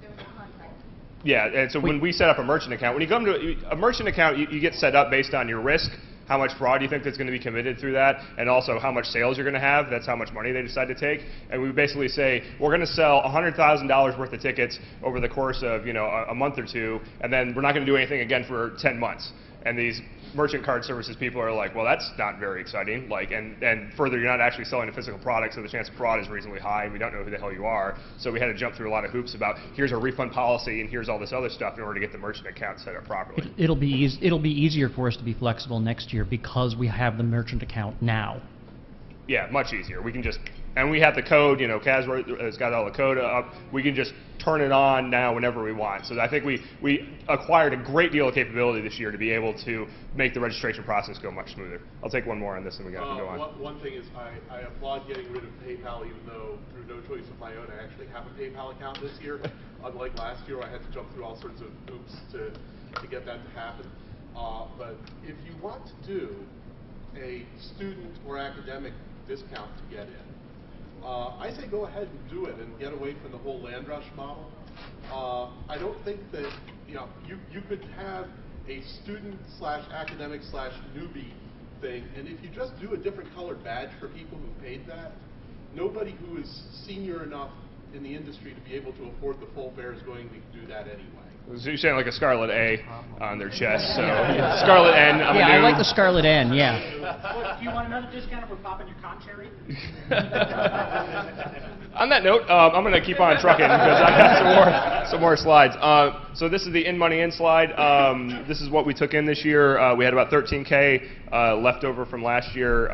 there was a contract. Yeah, and so when we set up a merchant account, when you come to a merchant account, you get set up based on your risk, how much fraud you think that's going to be committed through that, and also how much sales you're going to have. That's how much money they decide to take. And we basically say, we're going to sell $100,000 worth of tickets over the course of, you know, a month or two, and then we're not going to do anything again for 10 months. And these merchant card services people are like, well, that's not very exciting. Like, and further, you're not actually selling a physical product, so the chance of fraud is reasonably high, and we don't know who the hell you are. So we had to jump through a lot of hoops about, here's a refund policy, and here's all this other stuff in order to get the merchant account set up properly. It'll be easier for us to be flexible next year because we have the merchant account now. Yeah, much easier. We can just, and we have the code, you know, Kaz has got all the code up. We can just turn it on now whenever we want. So I think we acquired a great deal of capability this year to be able to make the registration process go much smoother. I'll take one more on this and we got to go on. One thing is I applaud getting rid of PayPal, even though through no choice of my own I actually have a PayPal account this year. Unlike last year, I had to jump through all sorts of hoops to get that to happen. But if you want to do a student or academic discount to get in, I say go ahead and do it and get away from the whole land rush model. I don't think that, you know, you could have a student slash academic slash newbie thing, and if you just do a different colored badge for people who paid that, nobody who is senior enough in the industry to be able to afford the full fare is going to do that anyway. So you're saying like a scarlet A on their chest, so Scarlet N. I like the Scarlet N, yeah. What, do you want another discount if we're popping your con cherry? On that note, I'm going to keep on trucking because I got some more slides. So this is the in money in slide. This is what we took in this year. We had about 13K left over from last year.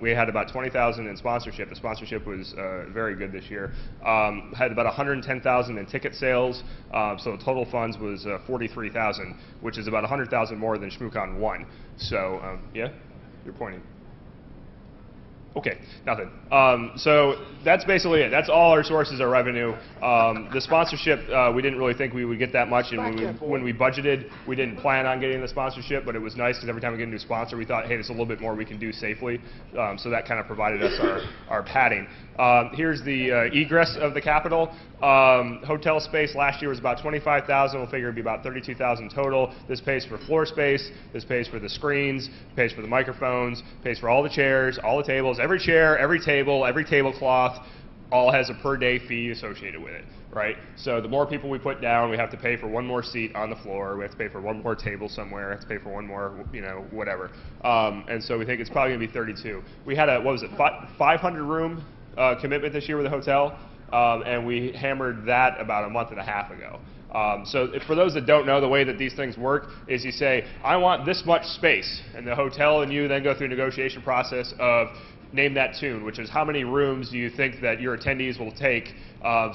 We had about 20,000 in sponsorship. The sponsorship was very good this year. Had about 110,000 in ticket sales. So the total funds was 43,000, which is about 100,000 more than ShmooCon won. So yeah, you're pointing. Okay, nothing. So that's basically it. That's all our sources of revenue. The sponsorship, we didn't really think we would get that much, and when we budgeted, we didn't plan on getting the sponsorship, but it was nice because every time we get a new sponsor, we thought, hey, there's a little bit more we can do safely. So that kind of provided us our padding. Here's the egress of the Capitol. Hotel space last year was about 25,000. We'll figure it'd be about 32,000 total. This pays for floor space. This pays for the screens. Pays for the microphones. Pays for all the chairs, all the tables. Every chair, every table, every tablecloth, all has a per day fee associated with it, right? So the more people we put down, we have to pay for one more seat on the floor. We have to pay for one more table somewhere. We have to pay for one more, you know, whatever. And so we think it's probably going to be 32. We had a, what was it, 500 room commitment this year with the hotel. And we hammered that about a month and a half ago. So for those that don't know, the way that these things work is you say, I want this much space, and the hotel and you then go through a negotiation process of name that tune, which is how many rooms do you think that your attendees will take,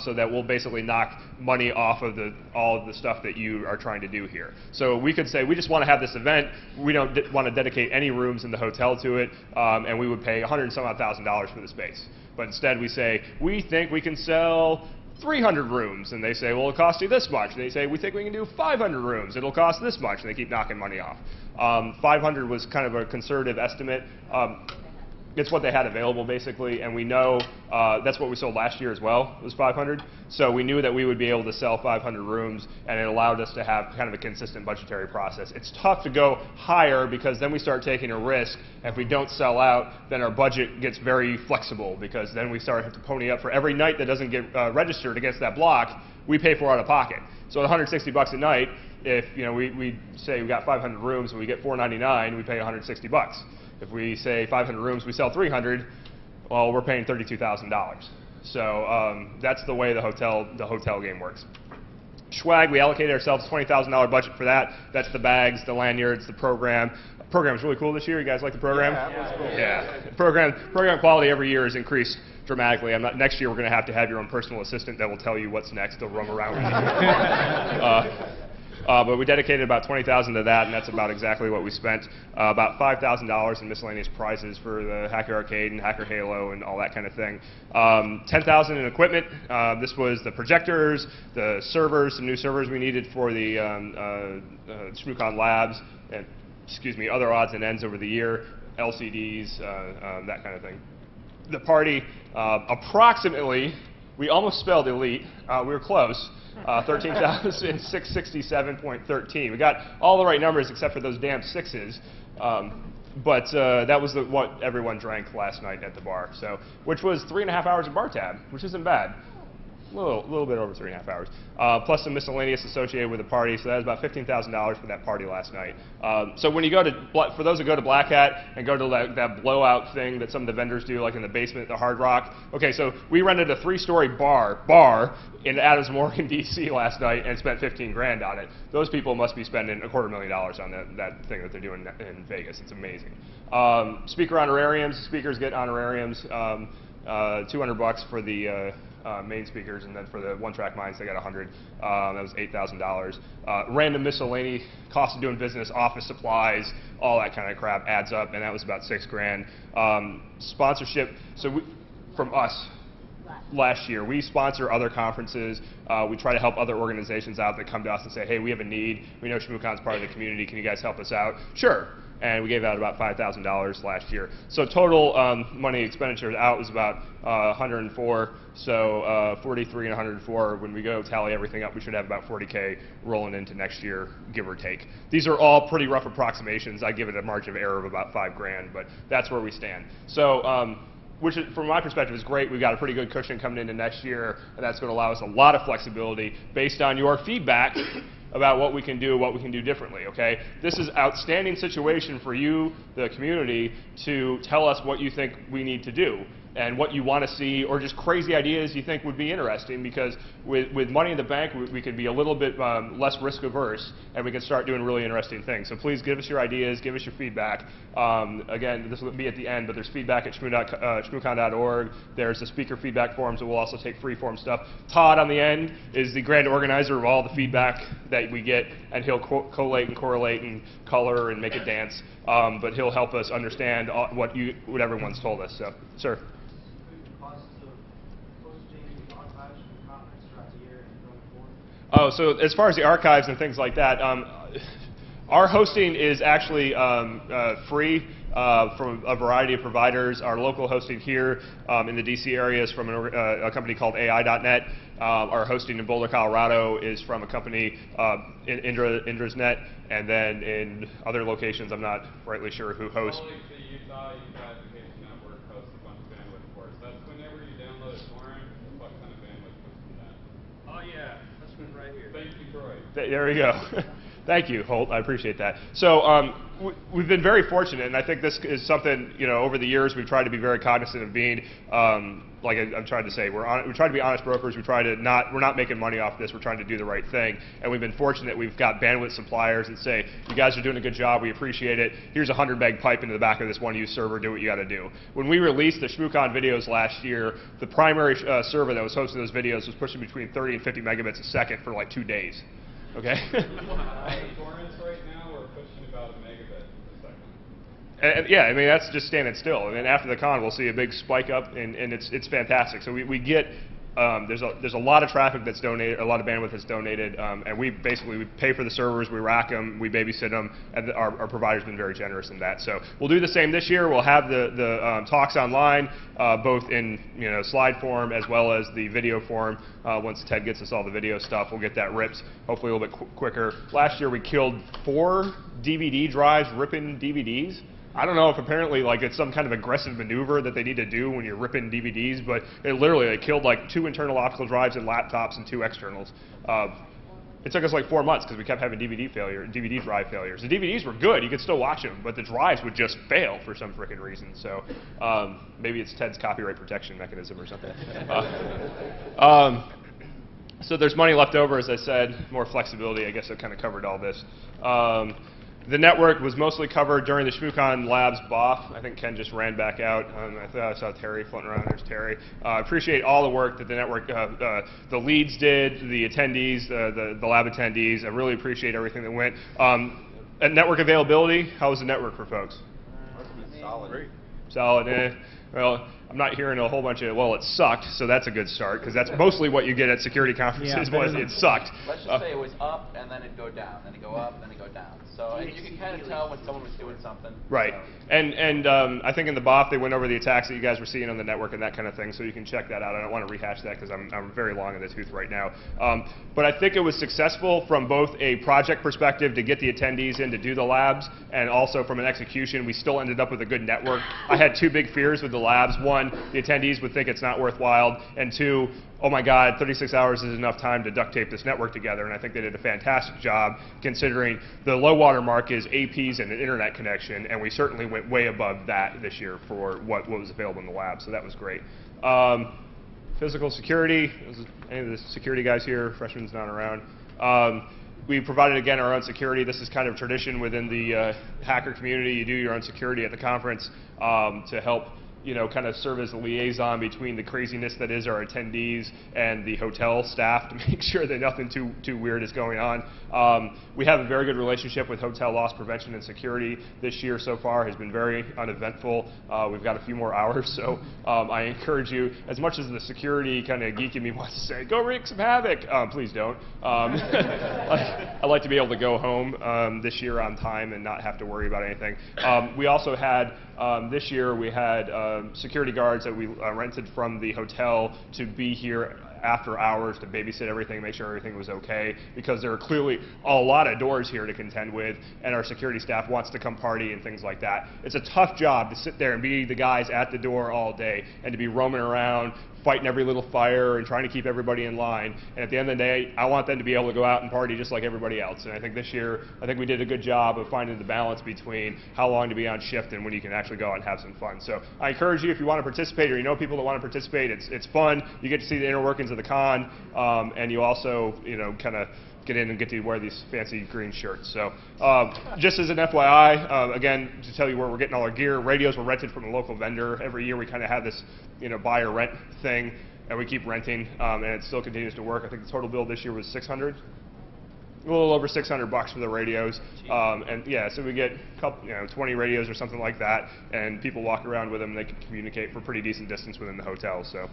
so that we'll basically knock money off of all of the stuff that you are trying to do here. So we could say, we just want to have this event, we don't want to dedicate any rooms in the hotel to it, and we would pay $100 and some odd thousand for the space. But instead we say, we think we can sell 300 rooms, and they say, well, it'll cost you this much. And they say, we think we can do 500 rooms, it'll cost this much, and they keep knocking money off. 500 was kind of a conservative estimate. It's what they had available, basically, and we know that's what we sold last year as well, was 500. So we knew that we would be able to sell 500 rooms, and it allowed us to have kind of a consistent budgetary process. It's tough to go higher because then we start taking a risk. If we don't sell out, then our budget gets very flexible because then we start to have to pony up for every night that doesn't get registered against that block. We pay for out of pocket. So at $160 a night, if we say we got 500 rooms and we get $499, we pay $160. If we say 500 rooms, we sell 300, well, we're paying $32,000. So that's the way the hotel game works. Schwag, we allocated ourselves $20,000 budget for that. That's the bags, the lanyards, the program. The program is really cool this year. You guys like the program? Yeah, that was cool. Yeah. Program quality every year has increased dramatically. Next year, we're going to have your own personal assistant that will tell you what's next. They'll roam around with you. But we dedicated about $20,000 to that, and that's about exactly what we spent. About $5,000 in miscellaneous prizes for the Hacker Arcade and Hacker Halo and all that kind of thing. $10,000 in equipment. This was the projectors, the servers, some new servers we needed for the ShmooCon labs, and other odds and ends over the year, LCDs, that kind of thing. The party, approximately, we almost spelled elite. We were close. 13,667.13. We got all the right numbers except for those damn sixes. But that was what everyone drank last night at the bar, which was 3.5 hours of bar tab, which isn't bad. A little bit over 3.5 hours, plus some miscellaneous associated with the party, so that was about $15,000 for that party last night. So when you go to, for those that go to Black Hat and go to that blowout thing that some of the vendors do, like in the basement at the Hard Rock, okay, so we rented a 3-story bar in Adams Morgan, DC last night and spent 15 grand on it. Those people must be spending $250,000 on that thing that they're doing in Vegas. It's amazing. Speaker honorariums, speakers get honorariums, $200 for the main speakers, and then for the one-track minds, they got 100. That was $8,000. Random miscellany, cost of doing business, office supplies, all that kind of crap adds up, and that was about $6 grand. Sponsorship, from us last year, we sponsor other conferences. We try to help other organizations out that come to us and say, hey, we have a need. We know ShmooCon's part of the community. Can you guys help us out? Sure. And we gave out about $5,000 last year. So total money expenditure out was about 104. So 43 and 104. When we go tally everything up, we should have about 40K rolling into next year, give or take. These are all pretty rough approximations. I give it a margin of error of about $5 grand, but that's where we stand. So which from my perspective is great. We've got a pretty good cushion coming into next year, and that's going to allow us a lot of flexibility based on your feedback about what we can do differently, okay? This is an outstanding situation for you, the community, to tell us what you think we need to do and what you want to see, or just crazy ideas you think would be interesting, because with money in the bank, we can be a little bit less risk averse, and we can start doing really interesting things. So please give us your ideas, give us your feedback. Again, this will be at the end, but there's feedback at shmoocon.org. There's the speaker feedback forums, and we'll also take free form stuff. Todd on the end is the grand organizer of all the feedback that we get, and he'll collate and correlate and color and make it dance. But he'll help us understand what everyone's told us. So, sir. Oh, so as far as the archives and things like that, our hosting is actually free from a variety of providers. Our local hosting here in the DC area is from a company called AI.net. Our hosting in Boulder, Colorado is from a company, Indra's Net, and then in other locations, I'm not rightly sure who hosts. Utah Education Network hosts a bunch of bandwidth for us. That's whenever you download a torrent, a fuck ton of bandwidth comes from that. Oh yeah, that's one right here. Thank you, Troy. There we go. Thank you, Holt. I appreciate that. So we've been very fortunate, and I think this is something, over the years we've tried to be very cognizant of being, like I'm trying to say, we try to be honest brokers. We're not making money off this. We're trying to do the right thing, and we've been fortunate. We've got bandwidth suppliers that say, you guys are doing a good job. We appreciate it. Here's a 100 meg pipe into the back of this one-use server. Do what you got to do. When we released the ShmooCon videos last year, the primary server that was hosting those videos was pushing between 30 and 50 megabits a second for like 2 days. Okay. Torrents right now are pushing about a megabit a second. And yeah, I mean that's just standing still. And then after the con, we'll see a big spike up, and it's fantastic. So we get there's a lot of traffic that's donated, a lot of bandwidth that's donated, and we pay for the servers, we rack them, we babysit them, and our provider's been very generous in that. So we'll do the same this year. We'll have the talks online, both in slide form as well as the video form. Once Ted gets us all the video stuff, we'll get that ripped, hopefully a little bit quicker. Last year we killed 4 DVD drives ripping DVDs. I don't know if apparently like it's some kind of aggressive maneuver that they need to do when you're ripping DVDs, but they killed like 2 internal optical drives and laptops and 2 externals. It took us like 4 months because we kept having DVD drive failures. The DVDs were good, you could still watch them, but the drives would just fail for some frickin' reason. So maybe it's Ted's copyright protection mechanism or something. So there's money left over, as I said, more flexibility. I guess I kind of covered all this. The network was mostly covered during the ShmooCon Labs BOF. I think Ken just ran back out. I thought I saw Terry floating around. There's Terry. Appreciate all the work that the network, the leads did, the attendees, the lab attendees. I really appreciate everything that went. At network availability, how was the network for folks? Solid. Great. Solid. Well, I'm not hearing a whole bunch of, well, it sucked, so that's a good start, because that's mostly what you get at security conferences, was it sucked. Let's just say it was up, and then it'd go down, then it'd go up, then it'd go down. So you can kind of tell when someone was doing something. Right. And I think in the BOF, they went over the attacks that you guys were seeing on the network and that kind of thing, so you can check that out. I don't want to rehash that, because I'm very long in the tooth right now. But I think it was successful from both a project perspective to get the attendees in to do the labs, and also from an execution, we still ended up with a good network. I had 2 big fears with the labs. 1, the attendees would think it's not worthwhile, and 2, oh my God, 36 hours is enough time to duct tape this network together, and I think they did a fantastic job considering the low water mark is APs and an internet connection, and we certainly went way above that this year for what was available in the lab, so that was great. Physical security, any of the security guys here, freshman's not around. We provided, again, our own security. This is kind of tradition within the hacker community. You do your own security at the conference to help kind of serve as a liaison between the craziness that is our attendees and the hotel staff to make sure that nothing too weird is going on. We have a very good relationship with hotel loss prevention and security. This year so far has been very uneventful. We've got a few more hours, so I encourage you, as much as the security kind of geek in me wants to say, go wreak some havoc, please don't. I'd like to be able to go home this year on time and not have to worry about anything. We also had, this year we had security guards that we rented from the hotel to be here after hours to babysit everything, make sure everything was okay, because there are clearly a lot of doors here to contend with, and our security staff wants to come party and things like that. It's a tough job to sit there and be the guys at the door all day and to be roaming around, fighting every little fire and trying to keep everybody in line. And at the end of the day, I want them to be able to go out and party just like everybody else. And I think this year, I think we did a good job of finding the balance between how long to be on shift and when you can actually go out and have some fun. So I encourage you, if you want to participate or you know people that want to participate, it's fun. You get to see the inner workings of the con, and you also, kind of get in and get to wear these fancy green shirts. So just as an FYI, again, to tell you where we're getting all our gear, radios were rented from a local vendor. Every year we kind of have this buy or rent thing, and we keep renting, and it still continues to work. I think the total bill this year was $600. A little over $600 for the radios, and yeah, so we get a couple, 20 radios or something like that, and people walk around with them and they can communicate for a pretty decent distance within the hotel. So.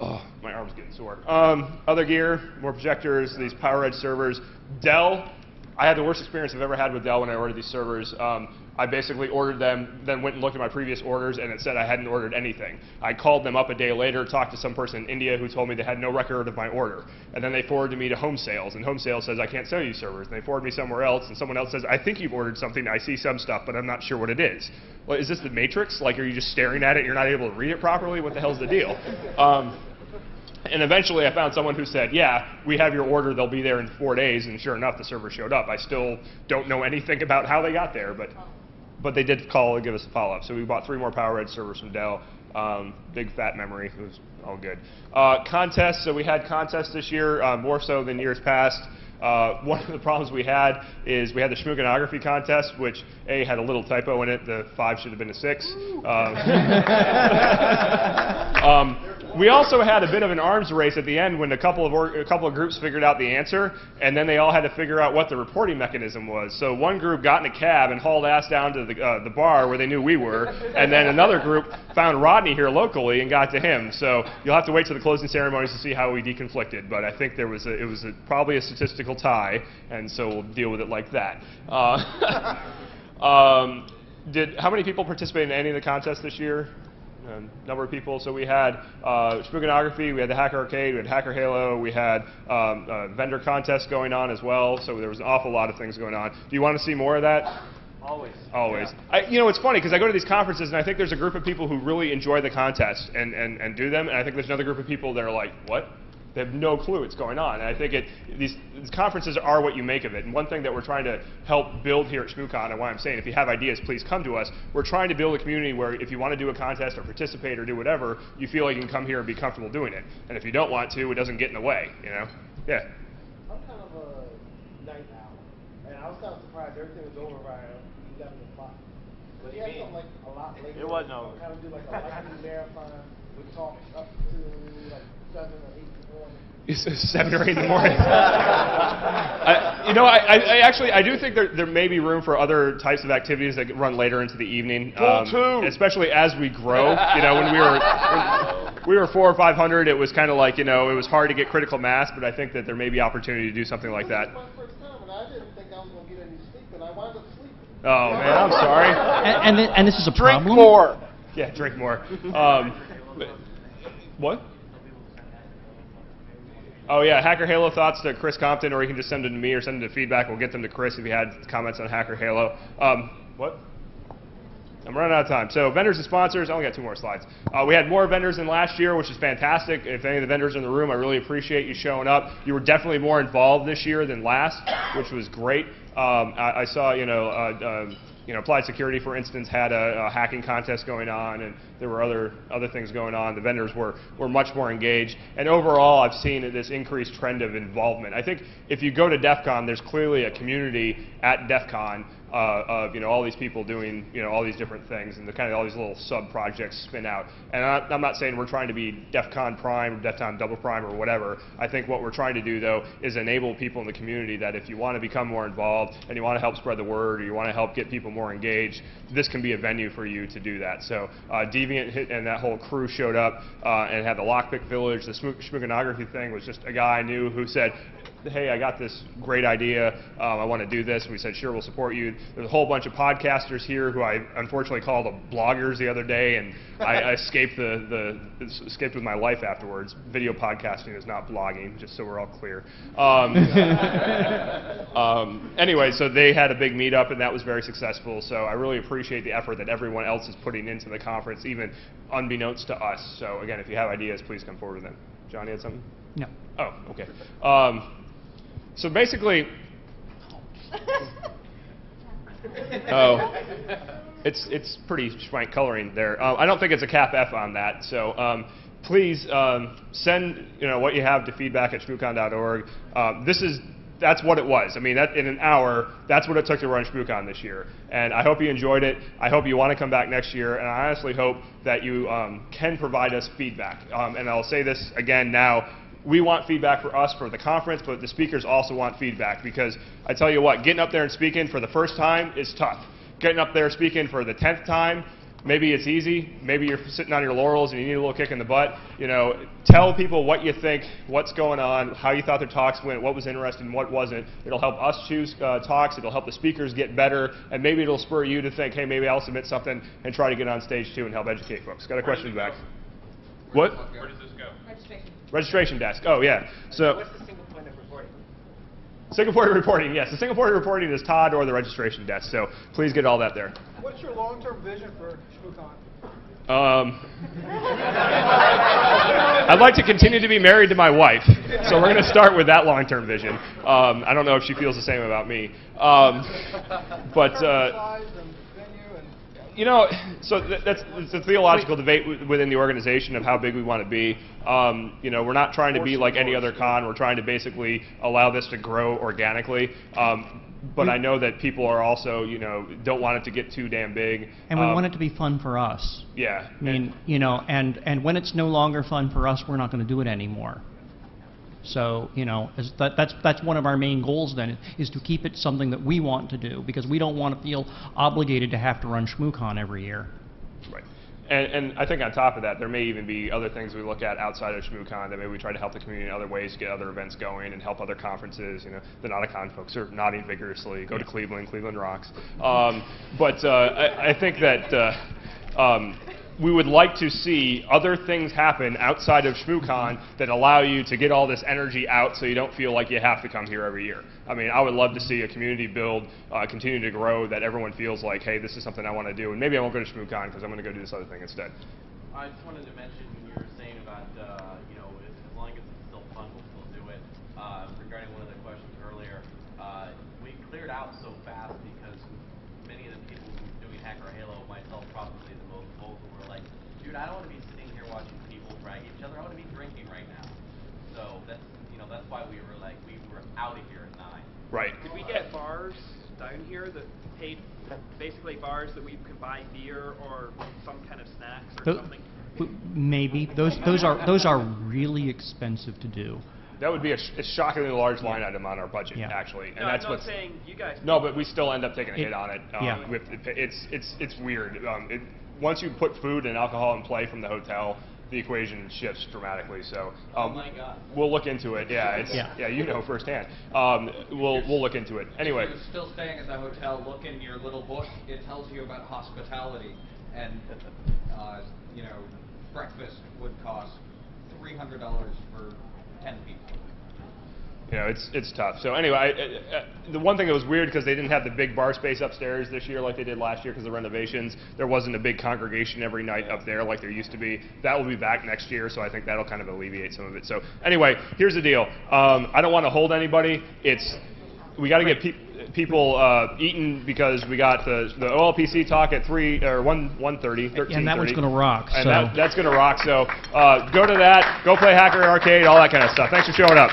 Oh, my arm's getting sore. Other gear, more projectors, these PowerEdge servers. Dell, I had the worst experience I've ever had with Dell when I ordered these servers. I basically ordered them, then went and looked at my previous orders, and it said I hadn't ordered anything. I called them up a day later, talked to some person in India who told me they had no record of my order. And then they forwarded me to Home Sales, and Home Sales says, I can't sell you servers. And they forward me somewhere else, and someone else says, I think you've ordered something. I see some stuff, but I'm not sure what it is. Well, is this the Matrix? Like, are you just staring at it and you're not able to read it properly? What the hell's the deal? And eventually I found someone who said, yeah, we have your order, they'll be there in 4 days, and sure enough, the server showed up. I still don't know anything about how they got there, but they did call and give us a follow-up. So we bought 3 more PowerEdge servers from Dell. Big fat memory, it was all good. Contests, so we had contests this year, more so than years past. One of the problems we had is we had the Shmooganography contest, which A, had a little typo in it. The 5 should have been a 6. We also had a bit of an arms race at the end when a couple of groups figured out the answer, and then they all had to figure out what the reporting mechanism was. So one group got in a cab and hauled ass down to the bar where they knew we were, and then another group found Rodney here locally and got to him. So you'll have to wait till the closing ceremonies to see how we deconflicted. But I think it was probably a statistical tie, and so we'll deal with it like that. How many people participated in any of the contests this year? Number of people. So we had Shmooganography, we had the Hacker Arcade, we had Hacker Halo, we had vendor contests going on as well. So there was an awful lot of things going on. Do you want to see more of that? Always. Always. Yeah. It's funny because I go to these conferences and I think there's a group of people who really enjoy the contests and do them, and I think there's another group of people that are like, what? They have no clue what's going on. And I think these conferences are what you make of it. And one thing that we're trying to help build here at ShmooCon, and why I'm saying if you have ideas, please come to us. We're trying to build a community where if you want to do a contest or participate or do whatever, you feel like you can come here and be comfortable doing it. And if you don't want to, it doesn't get in the way, you know? Yeah. I'm kind of a night owl, and I was kind of surprised everything was over by 11 o'clock. But you had something like a lot later. It wasn't over. Kind of do like a lightning marathon. We talk up to like 7 or 8 in the morning. 7 or 8 in the morning. I actually do think there may be room for other types of activities that run later into the evening, especially as we grow. When we were 400 or 500, it was kind of like it was hard to get critical mass, but I think that there may be opportunity to do something like that. This was my first time, and I didn't think I was going to get any sleep, and I wound up sleeping. Oh man, I'm sorry. And this is a problem. Drink more. Yeah, drink more. What? Oh yeah, Hacker Halo thoughts to Chris Compton, or you can just send them to me or send them to feedback. We'll get them to Chris if you had comments on Hacker Halo. What? I'm running out of time. So vendors and sponsors, I only got 2 more slides. We had more vendors than last year, which is fantastic. If any of the vendors are in the room, I really appreciate you showing up. You were definitely more involved this year than last, which was great. I saw, Applied Security, for instance, had a hacking contest going on, and there were other things going on. The vendors were much more engaged, and overall, I've seen this increased trend of involvement. I think if you go to DEF CON, there's clearly a community at DEF CON of all these people doing all these different things, and all these little sub projects spin out. And I'm not saying we're trying to be DEF CON Prime or DEF CON Double Prime or whatever. I think what we're trying to do though is enable people in the community that if you want to become more involved and you want to help spread the word or you want to help get people more engaged, this can be a venue for you to do that. So Deviant and that whole crew showed up and had the Lockpick Village. The Shmooganography thing was just a guy I knew who said, hey, I got this great idea, I want to do this. And we said, sure, we'll support you. There's a whole bunch of podcasters here who I unfortunately called bloggers the other day, and I escaped escaped with my life afterwards. Video podcasting is not blogging, just so we're all clear. Anyway, so they had a big meetup, and that was very successful. So I really appreciate the effort that everyone else is putting into the conference, even unbeknownst to us. So again, if you have ideas, please come forward with them. John, you had something? No. Oh, okay. So basically, it's pretty schwank coloring there. I don't think it's a cap F on that. So please send what you have to feedback@shmoocon.org. That's what it was. I mean, in an hour, that's what it took to run ShmooCon this year. And I hope you enjoyed it. I hope you want to come back next year. And I honestly hope that you can provide us feedback. And I'll say this again now. We want feedback for us for the conference, but the speakers also want feedback, because I tell you what, getting up there and speaking for the first time is tough. Getting up there speaking for the 10th time, maybe it's easy. Maybe you're sitting on your laurels and you need a little kick in the butt. Tell people what you think, what's going on, how you thought their talks went, what was interesting, what wasn't. It'll help us choose talks. It'll help the speakers get better, and maybe it'll spur you to think, hey, maybe I'll submit something and try to get on stage too and help educate folks. Got a question back? What? Where does this go? Registration. Registration desk. Oh, yeah. So. What's the single point of reporting? Single point of reporting, yes. The single point of reporting is Todd or the registration desk. So please get all that there. What's your long-term vision for ShmooCon? I'd like to continue to be married to my wife. So we're going to start with that long-term vision. I don't know if she feels the same about me. You know, so that's it's a theological debate within the organization of how big we want to be. You know, we're not trying to be like any other con. We're trying to basically allow this to grow organically. But I know that people are also, you know, don't want it to get too damn big. And we want it to be fun for us. Yeah. I mean, you know, and when it's no longer fun for us, we're not going to do it anymore. So, you know, that's one of our main goals then, is to keep it something that we want to do, because we don't want to feel obligated to have to run ShmooCon every year. Right. And I think on top of that, there may even be other things we look at outside of ShmooCon that maybe we try to help the community in other ways, get other events going, and help other conferences. You know, the Not-A-Con folks are nodding vigorously. Go to Cleveland. Cleveland rocks. But I think that we would like to see other things happen outside of ShmooCon that allow you to get all this energy out so you don't feel like you have to come here every year. I mean, I would love to see a community build, continue to grow, that everyone feels like, hey, this is something I want to do, and maybe I won't go to ShmooCon because I'm going to go do this other thing instead. I just wanted to mention when you were saying about, you know, as long as it's still fun, we'll still do it. Regarding one of the questions earlier, we cleared out so fast because many of the people who were doing Hacker Halo, myself probably the most vocal, were like, dude, I don't want to be sitting here watching people drag each other. I want to be drinking right now. So that's, you know, that's why we were like, we were out of here at 9. Right. Could we get bars down here that paid, basically bars that we can buy beer or some kind of snacks or something? Maybe those are really expensive to do. That would be a shockingly large line item on our budget, actually, and no, that's I'm not what's saying you guys. No, but we still end up taking a hit on it. Yeah. It's weird. Once you put food and alcohol in play from the hotel, the equation shifts dramatically. So oh my God. We'll look into it. Yeah, yeah, you know firsthand. We'll look into it. Anyway. If you're still staying at the hotel, look in your little book. It tells you about hospitality, and you know, breakfast would cost $300 for 10 people. You know, it's tough. So anyway, the one thing that was weird, because they didn't have the big bar space upstairs this year like they did last year because of renovations. There wasn't a big congregation every night up there like there used to be. That will be back next year, so I think that'll kind of alleviate some of it. So anyway, here's the deal. I don't want to hold anybody. We got to get people eating, because we got the OLPC talk at 1:30. And that one's going to rock. And that's going to rock. So go to that. Go play Hacker Arcade. All that kind of stuff. Thanks for showing up.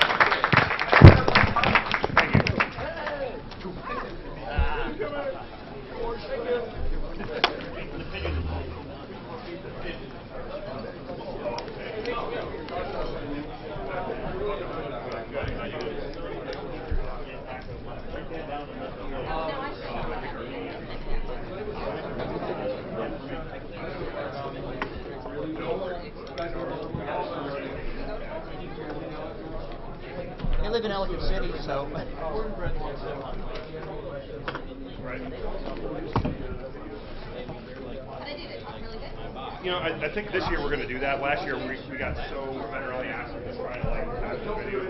I live in Ellicott City, so. You know, I think this year we're going to do that. Last year we got so better on the ass of just trying to like have the video.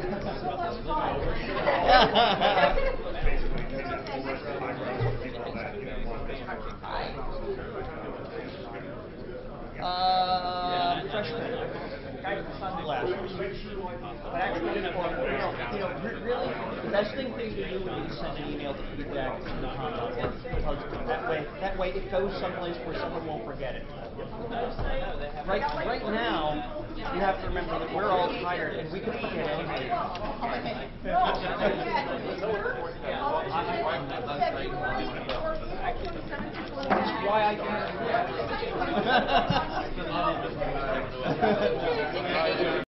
Basically, take that whole rest of the background for people that, you know, want this work. Refreshment. Sunglasses. But actually, you know, really, the best thing for you to do would be to send an email to feedback to the contact, because that way it goes someplace where someone won't forget it. Right now, you have to remember that we're all tired and we could forget anything. That's why I do.